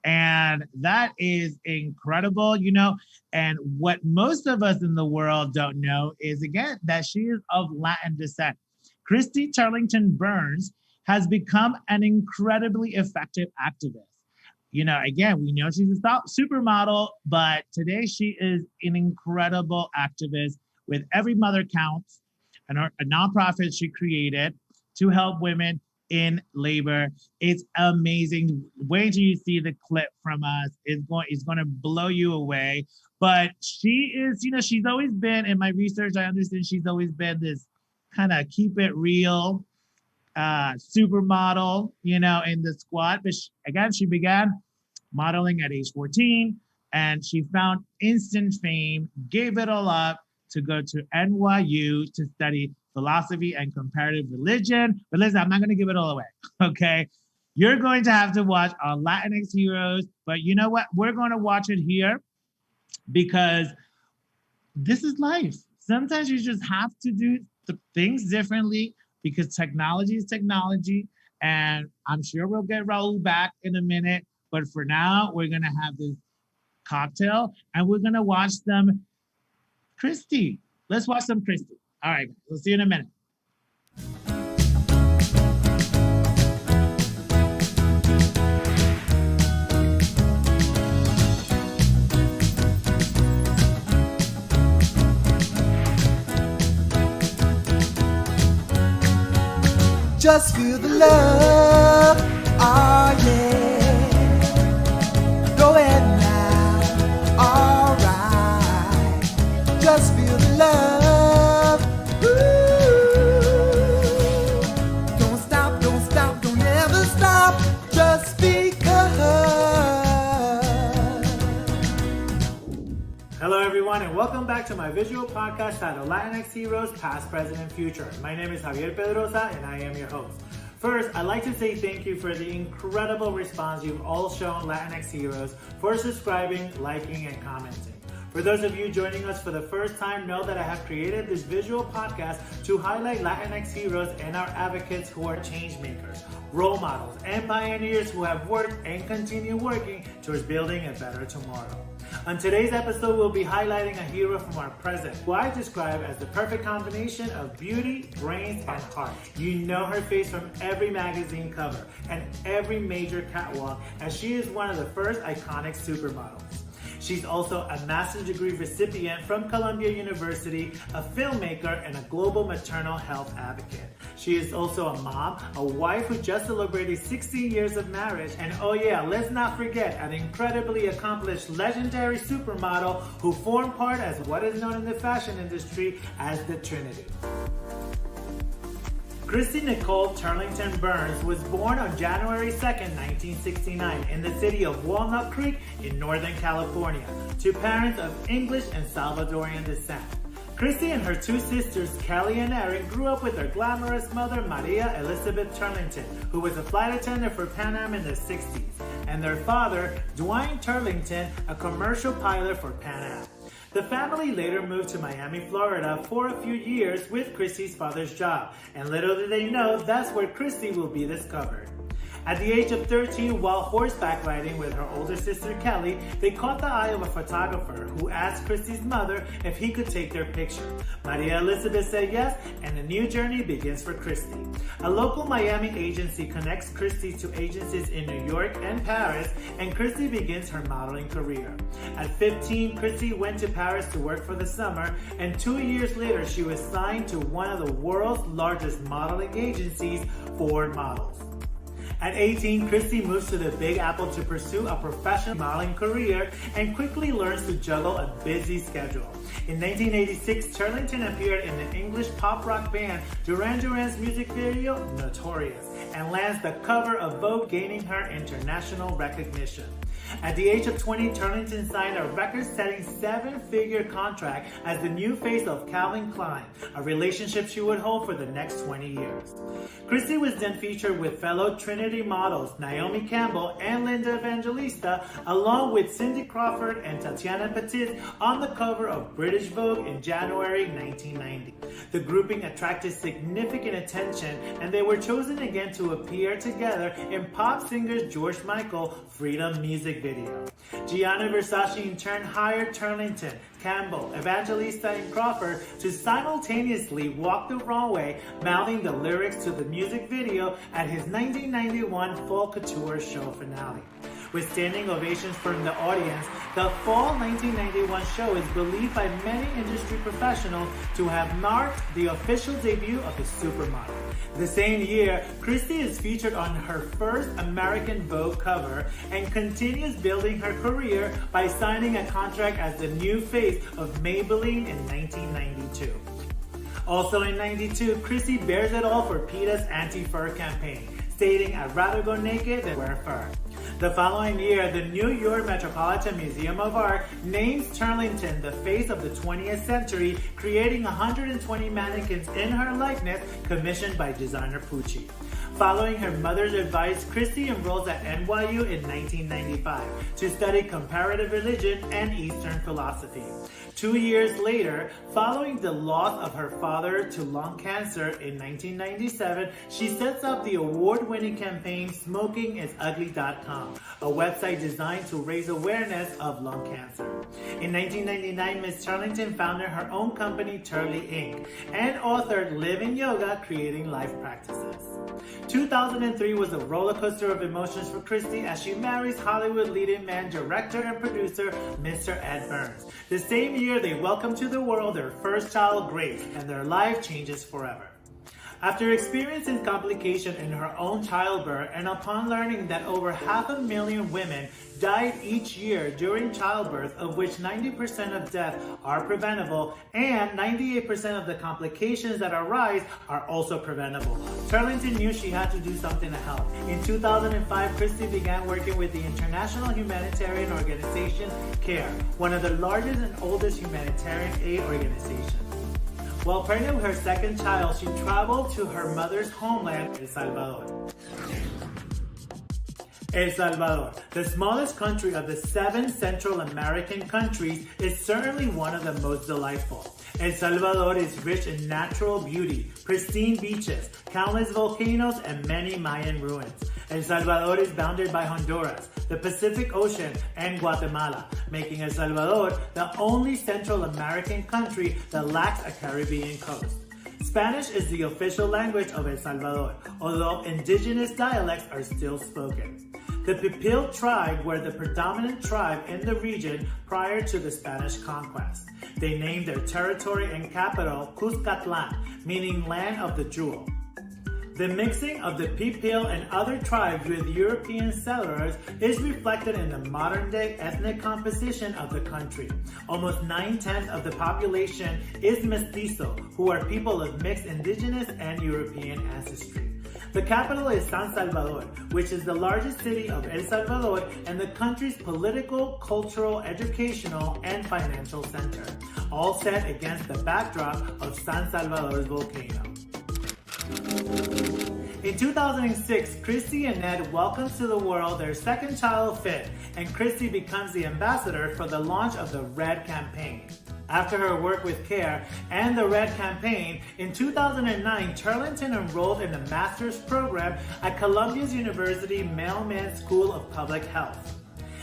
And that is incredible, you know. And what most of us in the world don't know is, again, that she is of Latin descent. Christy Turlington Burns has become an incredibly effective activist. You know, again, we know she's a supermodel, but today she is an incredible activist with Every Mother Counts, a nonprofit she created to help women in labor. It's amazing. Wait till you see the clip from us. It's going to blow you away. But she is, you know, she's always been, in my research, I understand she's always been this kind of keep it real supermodel, you know, in the squad. But she began modeling at age 14, and she found instant fame, gave it all up to go to NYU to study philosophy and comparative religion. But listen, I'm not going to give it all away, okay? You're going to have to watch our Latinx Heroes, but you know what? We're going to watch it here because this is life. Sometimes you just have to do the things differently because technology is technology, and I'm sure we'll get Raul back in a minute, but for now, we're going to have this cocktail, and we're going to watch some Christy. Let's watch some Christy. All right, we'll see you in a minute. Just feel the love, oh yeah. Go ahead now, alright. Just feel the love, ooh. Don't stop, don't ever stop. Just because. Hello everyone, and welcome back to my visual podcast titled Latinx Heroes, Past, Present, and Future. My name is Javier Pedroza, and I am your host. First, I'd like to say thank you for the incredible response you've all shown Latinx Heroes for subscribing, liking, and commenting. For those of you joining us for the first time, know that I have created this visual podcast to highlight Latinx heroes and our advocates who are change makers, role models, and pioneers who have worked and continue working towards building a better tomorrow. On today's episode, we'll be highlighting a hero from our present, who I describe as the perfect combination of beauty, brains, and heart. You know her face from every magazine cover and every major catwalk, as she is one of the first iconic supermodels. She's also a master's degree recipient from Columbia University, a filmmaker, and a global maternal health advocate. She is also a mom, a wife who just celebrated 16 years of marriage, and oh yeah, let's not forget an incredibly accomplished legendary supermodel who formed part as what is known in the fashion industry as the Trinity. Christy Nicole Turlington Burns was born on January 2nd, 1969 in the city of Walnut Creek in Northern California to parents of English and Salvadorian descent. Christy and her two sisters, Kelly and Erin, grew up with their glamorous mother, Maria Elizabeth Turlington, who was a flight attendant for Pan Am in the 60s, and their father, Dwayne Turlington, a commercial pilot for Pan Am. The family later moved to Miami, Florida for a few years with Christy's father's job, and little did they know that's where Christy will be discovered. At the age of 13, while horseback riding with her older sister Kelly, they caught the eye of a photographer who asked Christy's mother if he could take their picture. Maria Elizabeth said yes, and a new journey begins for Christy. A local Miami agency connects Christy to agencies in New York and Paris, and Christy begins her modeling career. At 15, Christy went to Paris to work for the summer, and 2 years later, she was signed to one of the world's largest modeling agencies, Ford Models. At 18, Christy moves to the Big Apple to pursue a professional modeling career and quickly learns to juggle a busy schedule. In 1986, Turlington appeared in the English pop rock band Duran Duran's music video, Notorious, and lands the cover of Vogue, gaining her international recognition. At the age of 20, Turlington signed a record-setting 7-figure contract as the new face of Calvin Klein, a relationship she would hold for the next 20 years. Christy was then featured with fellow Trinity models Naomi Campbell and Linda Evangelista, along with Cindy Crawford and Tatiana Petit, on the cover of British Vogue in January 1990. The grouping attracted significant attention, and they were chosen again to appear together in pop singer George Michael's Freedom music video. Gianni Versace in turn hired Turlington, Campbell, Evangelista, and Crawford to simultaneously walk the runway, mouthing the lyrics to the music video at his 1991 Full Couture show finale. With standing ovations from the audience, the fall 1991 show is believed by many industry professionals to have marked the official debut of the supermodel. The same year, Christy is featured on her first American Vogue cover and continues building her career by signing a contract as the new face of Maybelline in 1992. Also in 92, Christy bears it all for PETA's anti-fur campaign, stating, "I'd rather go naked than wear fur." The following year, the New York Metropolitan Museum of Art names Turlington the face of the 20th century, creating 120 mannequins in her likeness commissioned by designer Pucci. Following her mother's advice, Christy enrolls at NYU in 1995 to study comparative religion and Eastern philosophy. 2 years later, following the loss of her father to lung cancer in 1997, she sets up the award-winning campaign SmokingIsUgly.com, a website designed to raise awareness of lung cancer. In 1999, Ms. Turlington founded her own company, Turley Inc., and authored Live in Yoga, Creating Life Practices. 2003 was a roller coaster of emotions for Christy as she marries Hollywood leading man, director, and producer Mr. Ed Burns. The same year, they welcome to the world their first child, Grace, and their life changes forever. After experiencing complication in her own childbirth, and upon learning that over 500,000 women died each year during childbirth, of which 90% of deaths are preventable, and 98% of the complications that arise are also preventable, Turlington knew she had to do something to help. In 2005, Christy began working with the international humanitarian organization CARE, one of the largest and oldest humanitarian aid organizations. While pregnant with her second child, she traveled to her mother's homeland, El Salvador. El Salvador, the smallest country of the 7 Central American countries, is certainly one of the most delightful. El Salvador is rich in natural beauty, pristine beaches, countless volcanoes, and many Mayan ruins. El Salvador is bounded by Honduras, the Pacific Ocean, and Guatemala, making El Salvador the only Central American country that lacks a Caribbean coast. Spanish is the official language of El Salvador, although indigenous dialects are still spoken. The Pipil tribe were the predominant tribe in the region prior to the Spanish conquest. They named their territory and capital Cuscatlan, meaning land of the jewel. The mixing of the Pipil and other tribes with European settlers is reflected in the modern-day ethnic composition of the country. Almost 9/10 of the population is mestizo, who are people of mixed indigenous and European ancestry. The capital is San Salvador, which is the largest city of El Salvador and the country's political, cultural, educational, and financial center, all set against the backdrop of San Salvador's volcano. In 2006, Christy and Ed welcomes to the world their second child, Finn, and Christy becomes the ambassador for the launch of the RED campaign. After her work with CARE and the Red Campaign, in 2009, Turlington enrolled in the master's program at Columbia's University Mailman School of Public Health.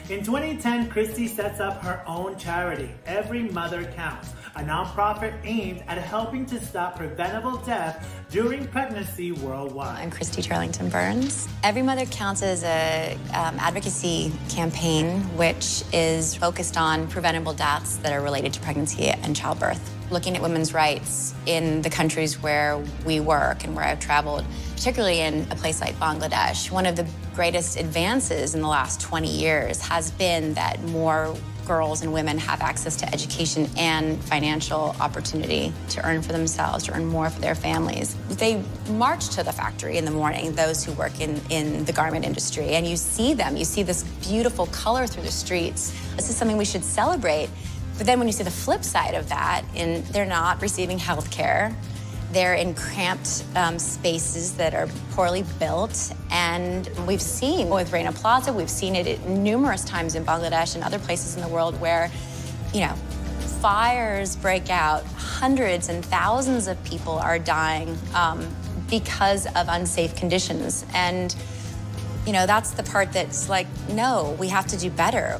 In 2010, Christy sets up her own charity, Every Mother Counts, a nonprofit aimed at helping to stop preventable death during pregnancy worldwide. I'm Christy Turlington Burns. Every Mother Counts is a advocacy campaign which is focused on preventable deaths that are related to pregnancy and childbirth. Looking at women's rights in the countries where we work and where I've traveled, particularly in a place like Bangladesh, one of the greatest advances in the last 20 years has been that more girls and women have access to education and financial opportunity to earn for themselves, to earn more for their families. They march to the factory in the morning, those who work in the garment industry, and you see them. You see this beautiful color through the streets. This is something we should celebrate. But then when you see the flip side of that, they're not receiving health care. They're in cramped spaces that are poorly built. And we've seen with Rana Plaza, we've seen it numerous times in Bangladesh and other places in the world where, fires break out. Hundreds and thousands of people are dying because of unsafe conditions. And, that's the part that's like, no, we have to do better.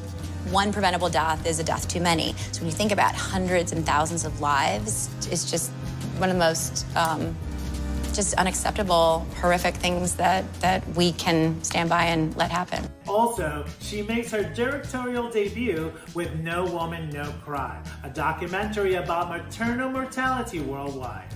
One preventable death is a death too many. So when you think about hundreds and thousands of lives, it's just one of the most just unacceptable, horrific things that we can stand by and let happen. Also, she makes her directorial debut with No Woman, No Cry, a documentary about maternal mortality worldwide.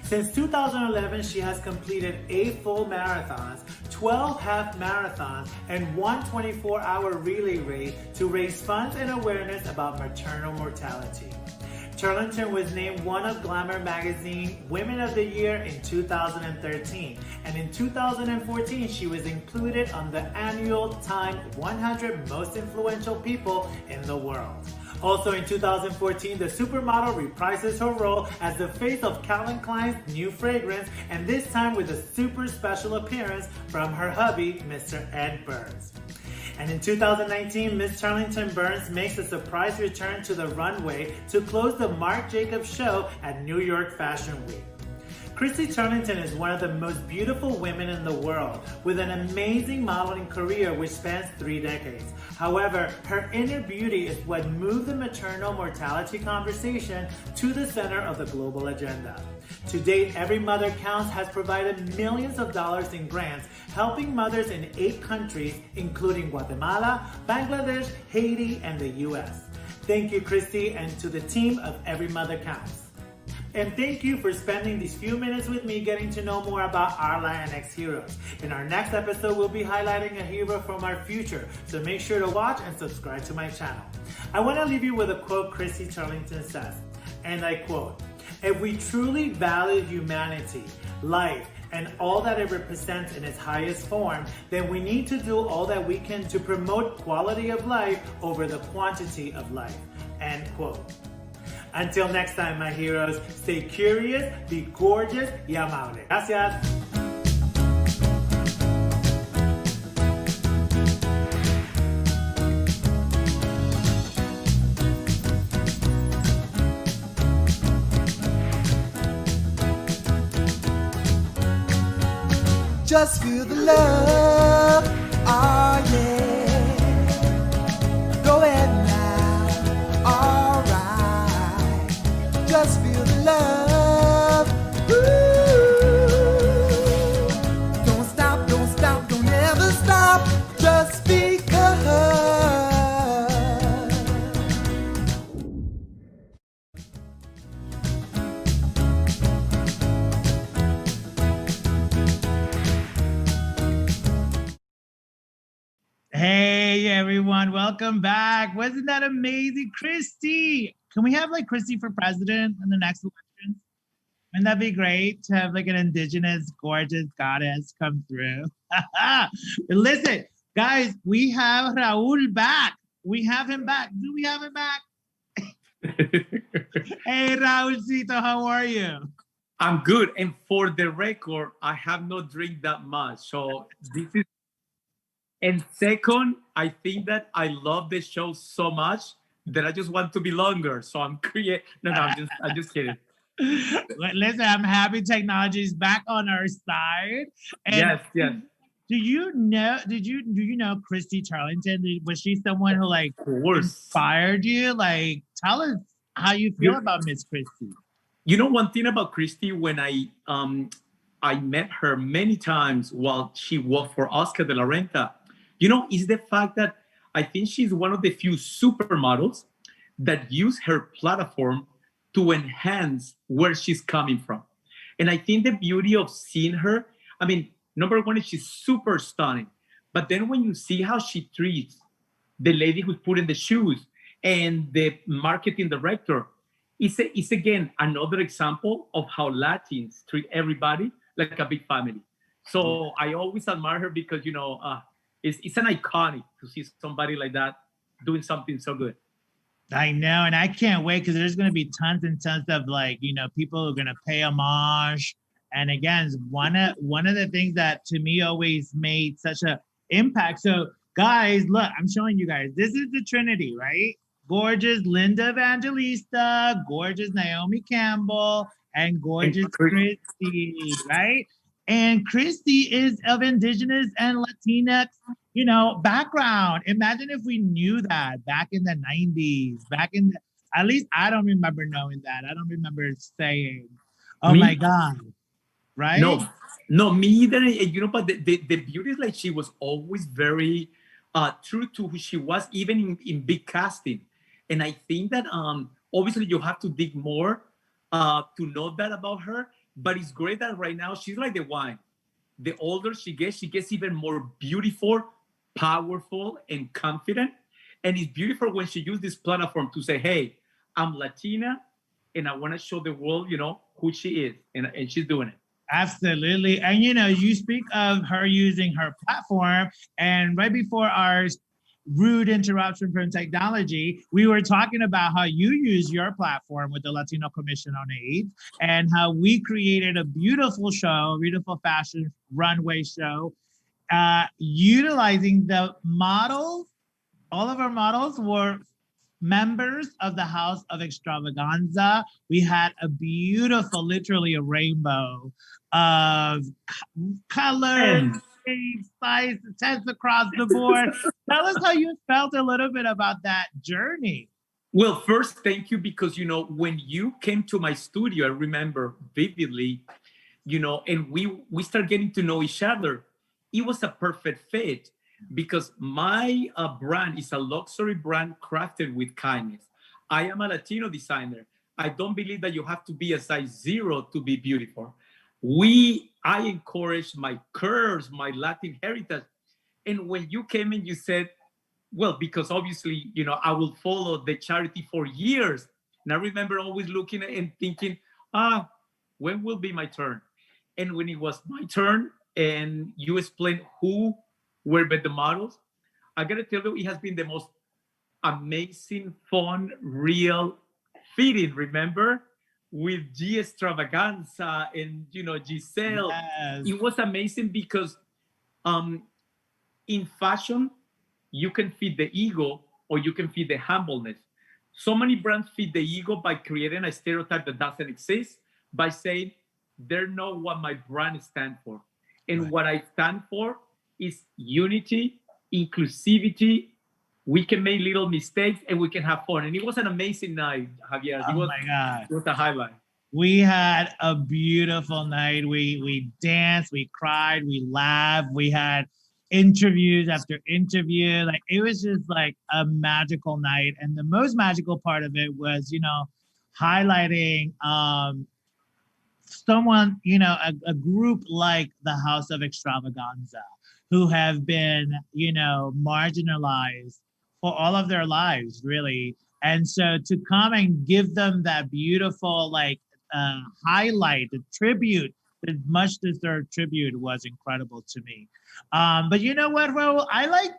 Since 2011, she has completed 8 full marathons, 12 half marathons, and 1 24-hour relay race to raise funds and awareness about maternal mortality. Turlington was named one of Glamour Magazine Women of the Year in 2013, and in 2014 she was included on the annual Time 100 Most Influential People in the World. Also in 2014, the supermodel reprises her role as the face of Calvin Klein's new fragrance, and this time with a super special appearance from her hubby, Mr. Ed Burns. And in 2019, Miss Turlington Burns makes a surprise return to the runway to close the Marc Jacobs show at New York Fashion Week. Christy Turlington is one of the most beautiful women in the world, with an amazing modeling career which spans 3 decades. However, her inner beauty is what moved the maternal mortality conversation to the center of the global agenda. To date, Every Mother Counts has provided millions of dollars in grants, helping mothers in 8 countries, including Guatemala, Bangladesh, Haiti, and the US. Thank you, Christy, and to the team of Every Mother Counts. And thank you for spending these few minutes with me getting to know more about our Latinx heroes. In our next episode, we'll be highlighting a hero from our future, so make sure to watch and subscribe to my channel. I want to leave you with a quote Christy Turlington says, and I quote, "If we truly value humanity, life, and all that it represents in its highest form, then we need to do all that we can to promote quality of life over the quantity of life." End quote. Until next time, my heroes, stay curious, be gorgeous, y amable. Gracias. Just feel the love, oh yeah. Go ahead now, alright. Just feel the love, ooh. Don't stop, don't ever stop. Just because. Hey everyone, welcome back. Wasn't that amazing? Christy! Can we have like Christy for president in the next elections? Wouldn't that be great to have like an indigenous, gorgeous goddess come through? But listen, guys, we have Raul back. We have him back. Do we have him back? Hey Raulcito, how are you? I'm good. And for the record, I have not drink that much. So this is. And second, I think that I love the show so much that I just want to be longer. So I'm I'm just kidding. Listen, I'm happy technology is back on our side. And yes. Do you know Christy Turlington? Was she someone who like inspired you? Like, tell us how you feel about Miss Christy. You know, one thing about Christy, when I met her many times while she worked for Oscar de la Renta, you know, is the fact that I think she's one of the few supermodels that use her platform to enhance where she's coming from. And I think the beauty of seeing her, I mean, number one is she's super stunning. But then when you see how she treats the lady who's putting the shoes and the marketing director, it's again another example of how Latins treat everybody like a big family. So I always admire her because, you know, it's an iconic to see somebody like that doing something so good. I know, and I can't wait because there's going to be tons and tons of like, you know, people who are going to pay homage. And again, one of the things that to me always made such an impact. So guys, look, I'm showing you guys. This is the Trinity, right? Gorgeous Linda Evangelista, gorgeous Naomi Campbell, and gorgeous Christy, right? And Christy is of Indigenous and Latinx, you know, background. Imagine if we knew that back in the 90s, at least I don't remember knowing that. I don't remember saying, oh my God, right? No, me either. You know, but the beauty is like she was always very true to who she was, even in big casting. And I think that obviously you have to dig more to know that about her. But it's great that right now she's like the wine. The older she gets even more beautiful, powerful, and confident. And it's beautiful when she used this platform to say, hey, I'm Latina, and I want to show the world, you know, who she is. And she's doing it. Absolutely. And, you know, you speak of her using her platform. And right before our rude interruption from technology, we were talking about how you use your platform with the Latino Commission on AIDS and how we created a beautiful show, beautiful fashion runway show, utilizing the models. All of our models were members of the House of Extravaganza. We had a beautiful, literally a rainbow of colors, shapes, sizes, tests across the board. Tell us how you felt a little bit about that journey. Well, first, thank you, because, you know, when you came to my studio, I remember vividly, you know, and we started getting to know each other. It was a perfect fit because my brand is a luxury brand crafted with kindness. I am a Latino designer. I don't believe that you have to be a size 0 to be beautiful. I encourage my curves, my Latin heritage. And when you came in, you said, well, because obviously, you know, I will follow the charity for years. And I remember always looking and thinking, when will be my turn? And when it was my turn and you explained who were the models, I got to tell you, it has been the most amazing, fun, real fitting, remember? With G Extravaganza and, you know, Giselle. Yes. It was amazing because in fashion, you can feed the ego or you can feed the humbleness. So many brands feed the ego by creating a stereotype that doesn't exist, by saying, they know what my brand stands for. And what I stand for is unity, inclusivity. We can make little mistakes and we can have fun. And it was an amazing night, Javier. Oh my God. It was a highlight. We had a beautiful night. We danced, we cried, we laughed. We had interviews after interview. Like, it was just like a magical night. And the most magical part of it was, you know, highlighting someone, you know, a group like the House of Extravaganza, who have been, you know, marginalized for all of their lives, really. And so to come and give them that beautiful, like, highlight, the tribute, the much deserved tribute, was incredible to me. But you know what, Raul? I like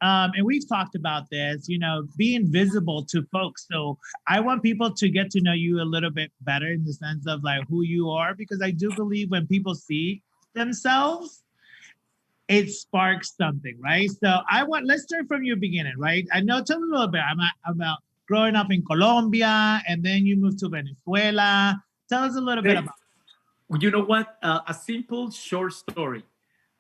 and we've talked about this, you know, being visible to folks. So I want people to get to know you a little bit better in the sense of like who you are, because I do believe when people see themselves, it sparks something, right? So let's start from your beginning, right? I know, tell me a little bit about growing up in Colombia, and then you moved to Venezuela. Tell us a little bit about it. You know what? A simple short story.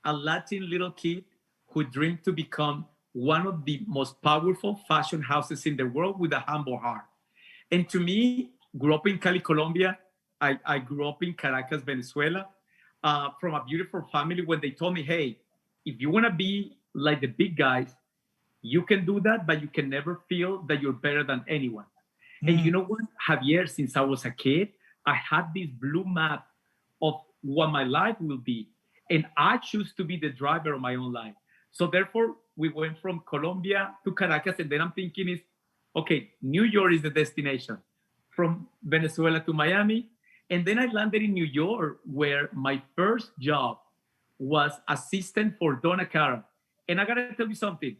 A Latin little kid who dreamed to become one of the most powerful fashion houses in the world with a humble heart. And to me, grew up in Cali, Colombia. I grew up in Caracas, Venezuela, from a beautiful family. When they told me, hey, if you want to be like the big guys, you can do that, but you can never feel that you're better than anyone. And you know what, Javier, since I was a kid, I had this blue map of what my life will be. And I choose to be the driver of my own life. So therefore, we went from Colombia to Caracas. And then I'm thinking is, okay, New York is the destination. From Venezuela to Miami. And then I landed in New York, where my first job was assistant for Donna Karan. And I gotta tell you something.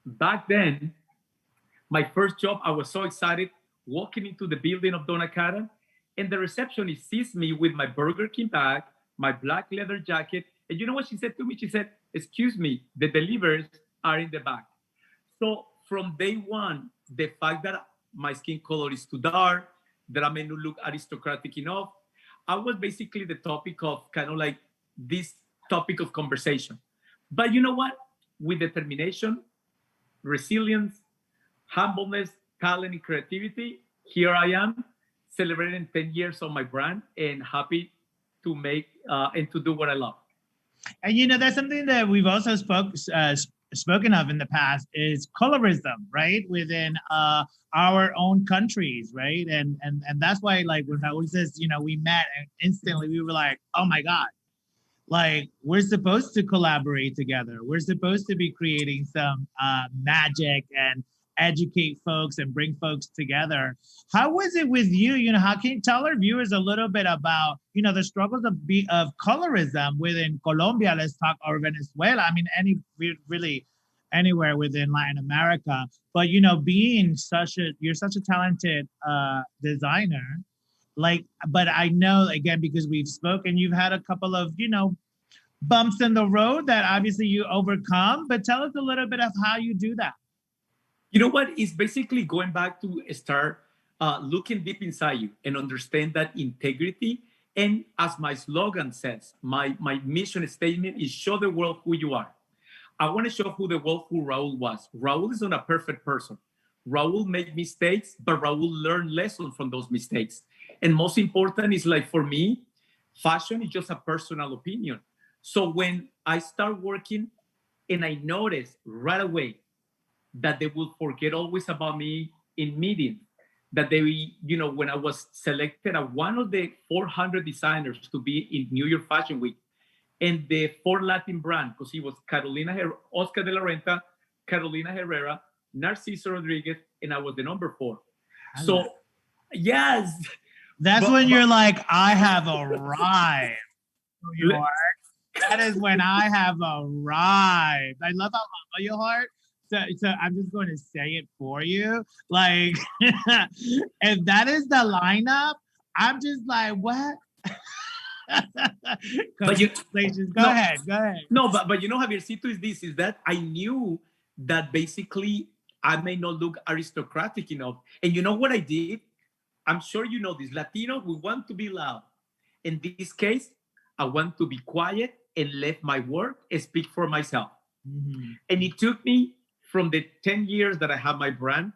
Back then, my first job, I was so excited walking into the building of Donna Karan, and the receptionist sees me with my Burger King bag, my black leather jacket, and you know what she said to me? She said, excuse me, the deliveries are in the back. So from day one, the fact that my skin color is too dark, that I may not look aristocratic enough, I was basically the topic of kind of like this topic of conversation. But you know what? With determination, resilience, humbleness, talent, and creativity, here I am celebrating 10 years of my brand and happy to make and to do what I love. And you know, that's something that we've also spoken of in the past is colorism, right? Within our own countries, right? And that's why, like, when Raul says, you know, we met and instantly we were like, oh my God, like, we're supposed to collaborate together. We're supposed to be creating some magic and educate folks and bring folks together. How was it with you? You know, how can you tell our viewers a little bit about, you know, the struggles of colorism within Colombia, let's talk, or Venezuela. I mean, really anywhere within Latin America. But, you know, being you're such a talented designer, like, but I know, again, because we've spoken, you've had a couple of, you know, bumps in the road that obviously you overcome, but tell us a little bit of how you do that. You know what? It's basically going back to start looking deep inside you and understand that integrity. And as my slogan says, my mission statement is show the world who you are. I want to show who Raul was. Raul is not a perfect person. Raul made mistakes, but Raul learned lessons from those mistakes. And most important is, like, for me, fashion is just a personal opinion. So when I start working and I notice right away that they will forget always about me in meetings, that they, you know, when I was selected as one of the 400 designers to be in New York Fashion Week, and the 4 Latin brand, because he was Oscar de la Renta, Carolina Herrera, Narciso Rodriguez, and I was the number 4. So, yes. That's when you're like, I have arrived. New York. That is when I have arrived. I love how humble your heart. So I'm just going to say it for you. Like, if that is the lineup, I'm just like, what? But go ahead. No, but you know, Javiercito, is that I knew that basically I may not look aristocratic enough. And you know what I did? I'm sure you know this. Latinos, we want to be loud. In this case, I want to be quiet and let my work speak for myself. Mm-hmm. And it took me, from the 10 years that I have my brand,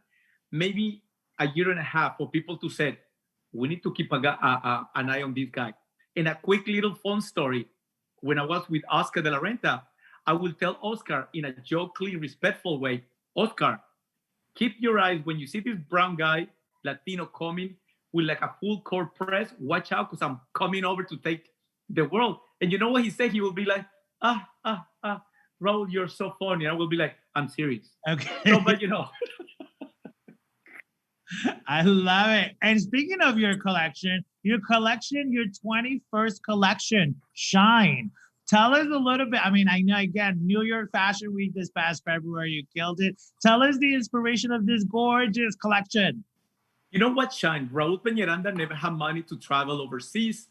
maybe a year and a half for people to say, we need to keep an eye on this guy. And a quick little fun story. When I was with Oscar de la Renta, I will tell Oscar in a jokingly respectful way, Oscar, keep your eyes when you see this brown guy, Latino, coming with like a full court press, watch out, because I'm coming over to take the world. And you know what he said? He will be like, Raul, you're so funny. I will be like, I'm serious. Okay. No, but you know. I love it. And speaking of your 21st collection, Shine. Tell us a little bit. I mean, I know, again, New York Fashion Week this past February, you killed it. Tell us the inspiration of this gorgeous collection. You know what, Shine? Raul Pengaranda never had money to travel overseas.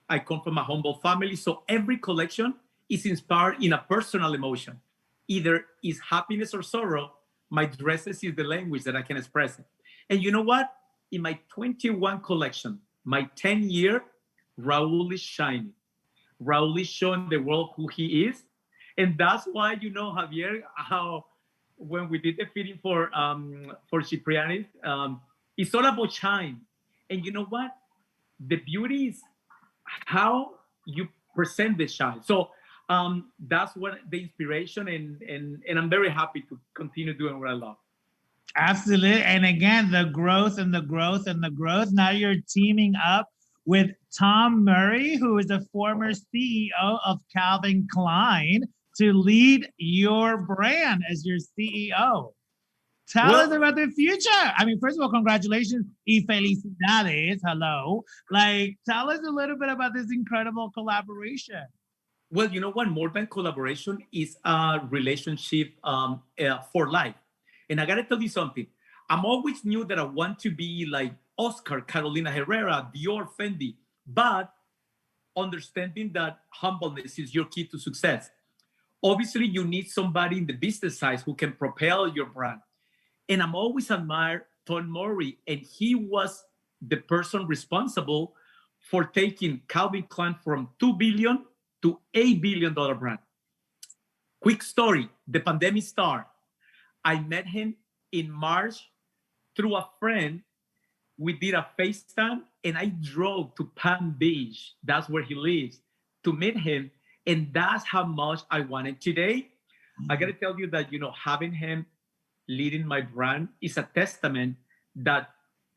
I come from a humble family. So every collection is inspired in a personal emotion. Either is happiness or sorrow. My dresses is the language that I can express it. And you know what? In my 21 collection, my 10 year, Raul is shining. Raul is showing the world who he is. And that's why, you know, Javier, how when we did the fitting for Cipriani, it's all about shine. And you know what? The beauty is how you present the shine. So that's what the inspiration, and I'm very happy to continue doing what I love. Absolutely. And again, the growth and the growth and the growth. Now you're teaming up with Tom Murray, who is a former CEO of Calvin Klein, to lead your brand as your CEO. Tell us about the future. I mean, first of all, congratulations y felicidades. Hello. Like, tell us a little bit about this incredible collaboration. Well, you know what? More than collaboration is a relationship for life. And I got to tell you something. I'm always knew that I want to be like Oscar, Carolina Herrera, Dior, Fendi, but understanding that humbleness is your key to success. Obviously, you need somebody in the business side who can propel your brand. And I'm always admired Tom Murray, and he was the person responsible for taking Calvin Klein from $2 billion to $8 billion brand. Quick story, the pandemic started. I met him in March through a friend. We did a FaceTime, and I drove to Palm Beach, that's where he lives, to meet him. And that's how much I wanted today. I got to tell you that, you know, having him leading my brand is a testament that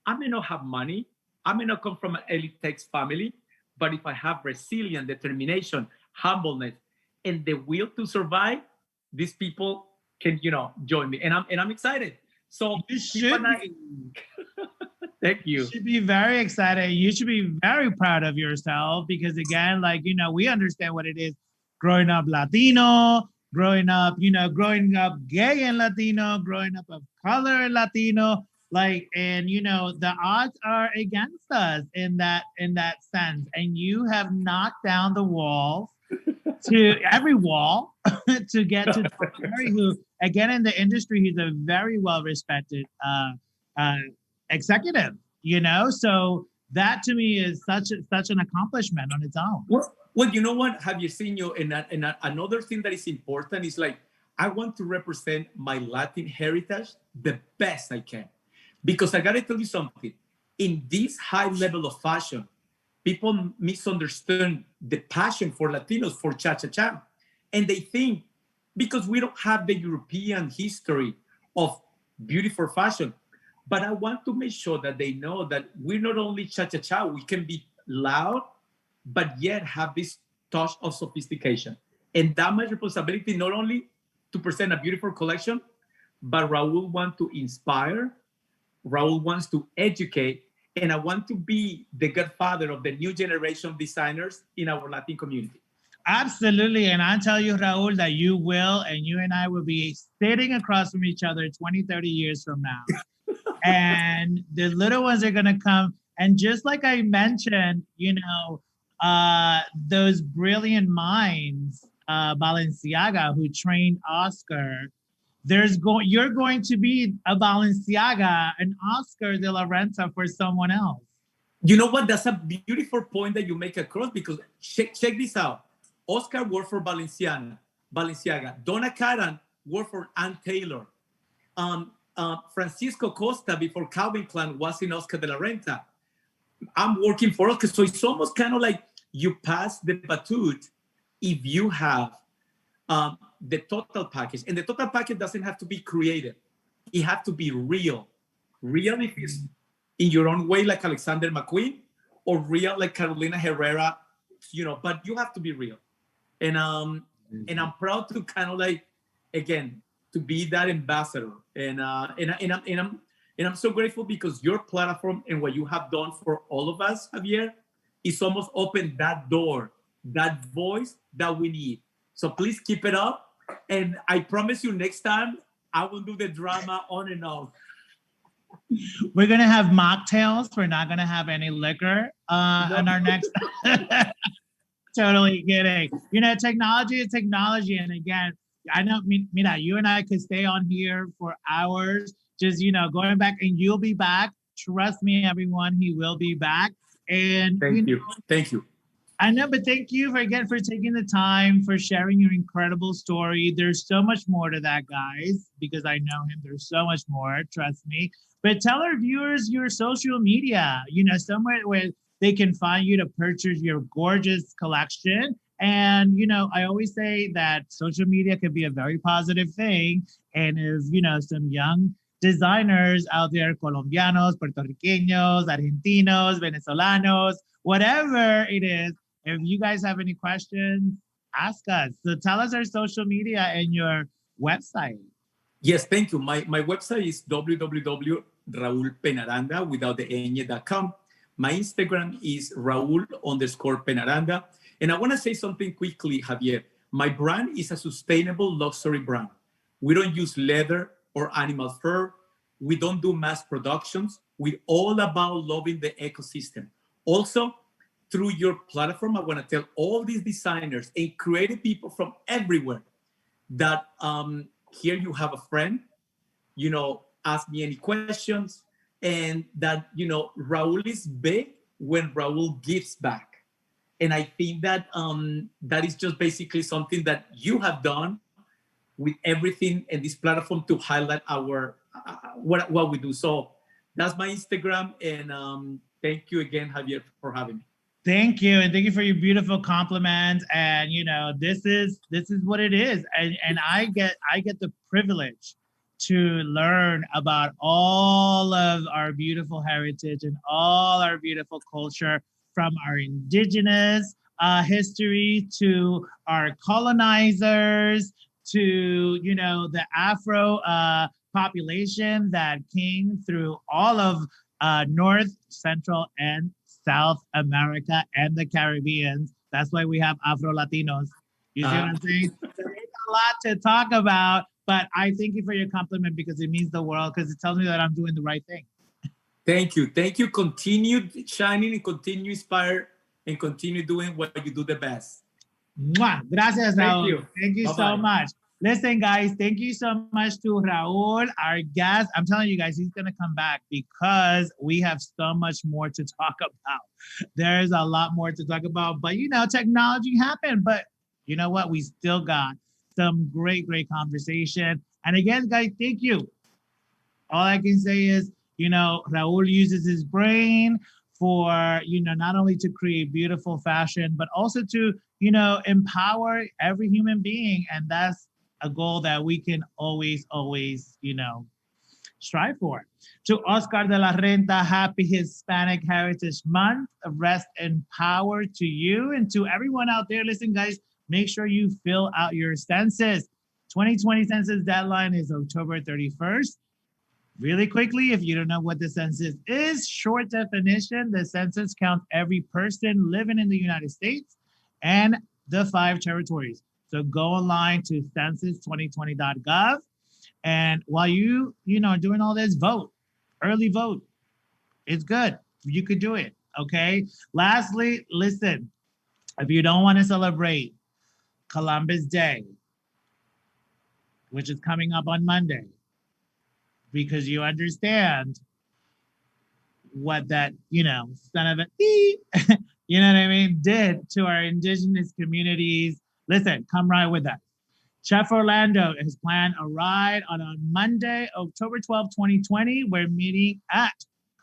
I may not have money. I may not come from an elite tech family, but if I have resilience, determination, humbleness, and the will to survive, these people can, you know, join me. And I'm excited. So you should thank you. You should be very excited. You should be very proud of yourself because, again, like, you know, we understand what it is growing up Latino, growing up gay and Latino, growing up of color and Latino, like, and, you know, the odds are against us in that sense. And you have knocked down the walls to every wall to get to Tom Murray, who, again, in the industry, he's a very well-respected executive, you know? So that to me is such an accomplishment on its own. Well, you know what? Have you seen another thing that is important is like, I want to represent my Latin heritage the best I can. Because I got to tell you something, in this high level of fashion, people misunderstand the passion for Latinos, for cha-cha-cha. And they think, because we don't have the European history of beautiful fashion, but I want to make sure that they know that we're not only cha-cha-cha, we can be loud, but yet have this touch of sophistication. And that my responsibility, not only to present a beautiful collection, but Raul wants to inspire, Raul wants to educate, and I want to be the godfather of the new generation of designers in our Latin community. Absolutely. And I tell you, Raul, that you will, and you and I will be sitting across from each other 20, 30 years from now. And the little ones are going to come. And just like I mentioned, you know, those brilliant minds, Balenciaga, who trained Oscar, you're going to be a Balenciaga, an Oscar de la Renta for someone else. You know what? That's a beautiful point that you make across, because check this out. Oscar worked for Balenciaga. Donna Karan worked for Ann Taylor. Francisco Costa, before Calvin Klein, was in Oscar de la Renta. I'm working for Oscar. So it's almost kind of like you pass the baton if you have the total package. And the total package doesn't have to be creative. It has to be real. Real if it's in your own way, like Alexander McQueen, or real like Carolina Herrera, you know, but you have to be real. And I'm proud to kind of like, again, to be that ambassador. And I'm so grateful because your platform and what you have done for all of us, Javier, is almost opened that door, that voice that we need. So please keep it up. And I promise you next time, I will do the drama on and off. We're going to have mocktails. We're not going to have any liquor on our next. Totally kidding. You know, technology is technology. And again, I know, Mira, you and I could stay on here for hours, just, you know, going back, and you'll be back. Trust me, everyone, he will be back. And Thank you. I know, but thank you for taking the time, for sharing your incredible story. There's so much more to that, guys, because I know him. There's so much more, trust me. But tell our viewers your social media, you know, somewhere where they can find you to purchase your gorgeous collection. And, you know, I always say that social media can be a very positive thing. And if, you know, some young designers out there, Colombianos, Puerto Ricanos, Argentinos, Venezolanos, whatever it is, if you guys have any questions, ask us. So tell us our social media and your website. Yes, thank you. My website is www.raulpenaranda without the ñ.com. My Instagram is Raul_Penaranda. And I want to say something quickly, Javier. My brand is a sustainable luxury brand. We don't use leather or animal fur. We don't do mass productions. We're all about loving the ecosystem. Also, through your platform, I want to tell all these designers and creative people from everywhere that here you have a friend, you know, ask me any questions, and that, you know, Raul is big when Raul gives back. And I think that that is just basically something that you have done with everything in this platform to highlight our what we do. So that's my Instagram, and thank you again, Javier, for having me. Thank you, and thank you for your beautiful compliments. And you know, this is what it is, and I get the privilege to learn about all of our beautiful heritage and all our beautiful culture, from our indigenous history to our colonizers to, you know, the Afro population that came through all of North, Central, and South America and the Caribbean. That's why we have Afro-Latinos. You see what I'm saying? There's a lot to talk about, but I thank you for your compliment, because it means the world, because it tells me that I'm doing the right thing. Thank you. Continue shining and continue inspire and continue doing what you do the best. Mwah. Gracias, Raul. Thank you Bye-bye. so much. Listen, guys, thank you so much to Raul, our guest. I'm telling you guys, he's going to come back because we have so much more to talk about. There's a lot more to talk about, but you know, technology happened, but you know what? We still got some great conversation. And again, guys, thank you. All I can say is, you know, Raul uses his brain for, you know, not only to create beautiful fashion, but also to, you know, empower every human being. And that's a goal that we can always, you know, strive for. To Oscar de la Renta, happy Hispanic Heritage Month. Rest and power to you. And to everyone out there, listen, guys, make sure you fill out your census. 2020 census deadline is October 31st. Really quickly, if you don't know what the census is, short definition, the census counts every person living in the United States and the 5 territories. So go online to census2020.gov. And while you know, doing all this, vote, early vote. It's good. You could do it, okay? Lastly, listen, if you don't want to celebrate Columbus Day, which is coming up on Monday, because you understand what that, you know, son of a, you know what I mean, did to our indigenous communities. Listen, come ride with us. Chef Orlando has planned a ride on Monday, October 12, 2020. We're meeting at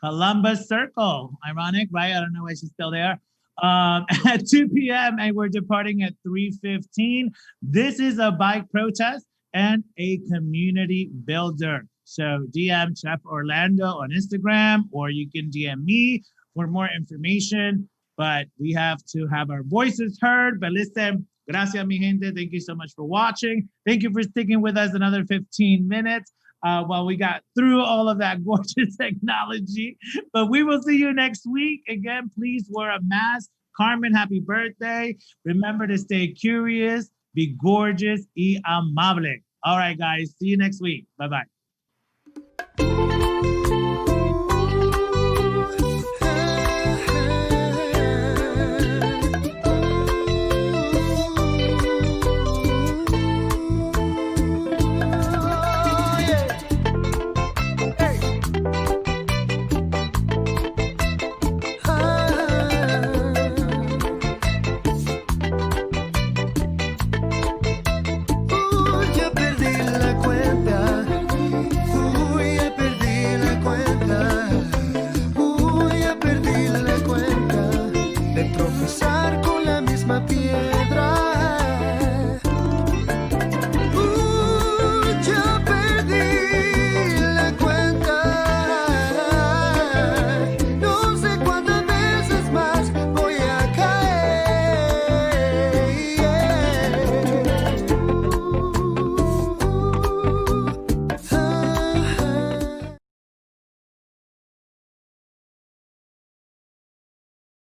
Columbus Circle. Ironic, right? I don't know why she's still there. At 2 p.m. and we're departing at 3:15. This is a bike protest and a community builder. So DM Chef Orlando on Instagram, or you can DM me for more information. But we have to have our voices heard. But listen, gracias, mi gente. Thank you so much for watching. Thank you for sticking with us another 15 minutes while we got through all of that gorgeous technology. But we will see you next week. Again, please wear a mask. Carmen, happy birthday. Remember to stay curious, be gorgeous y amable. All right, guys. See you next week. Bye-bye.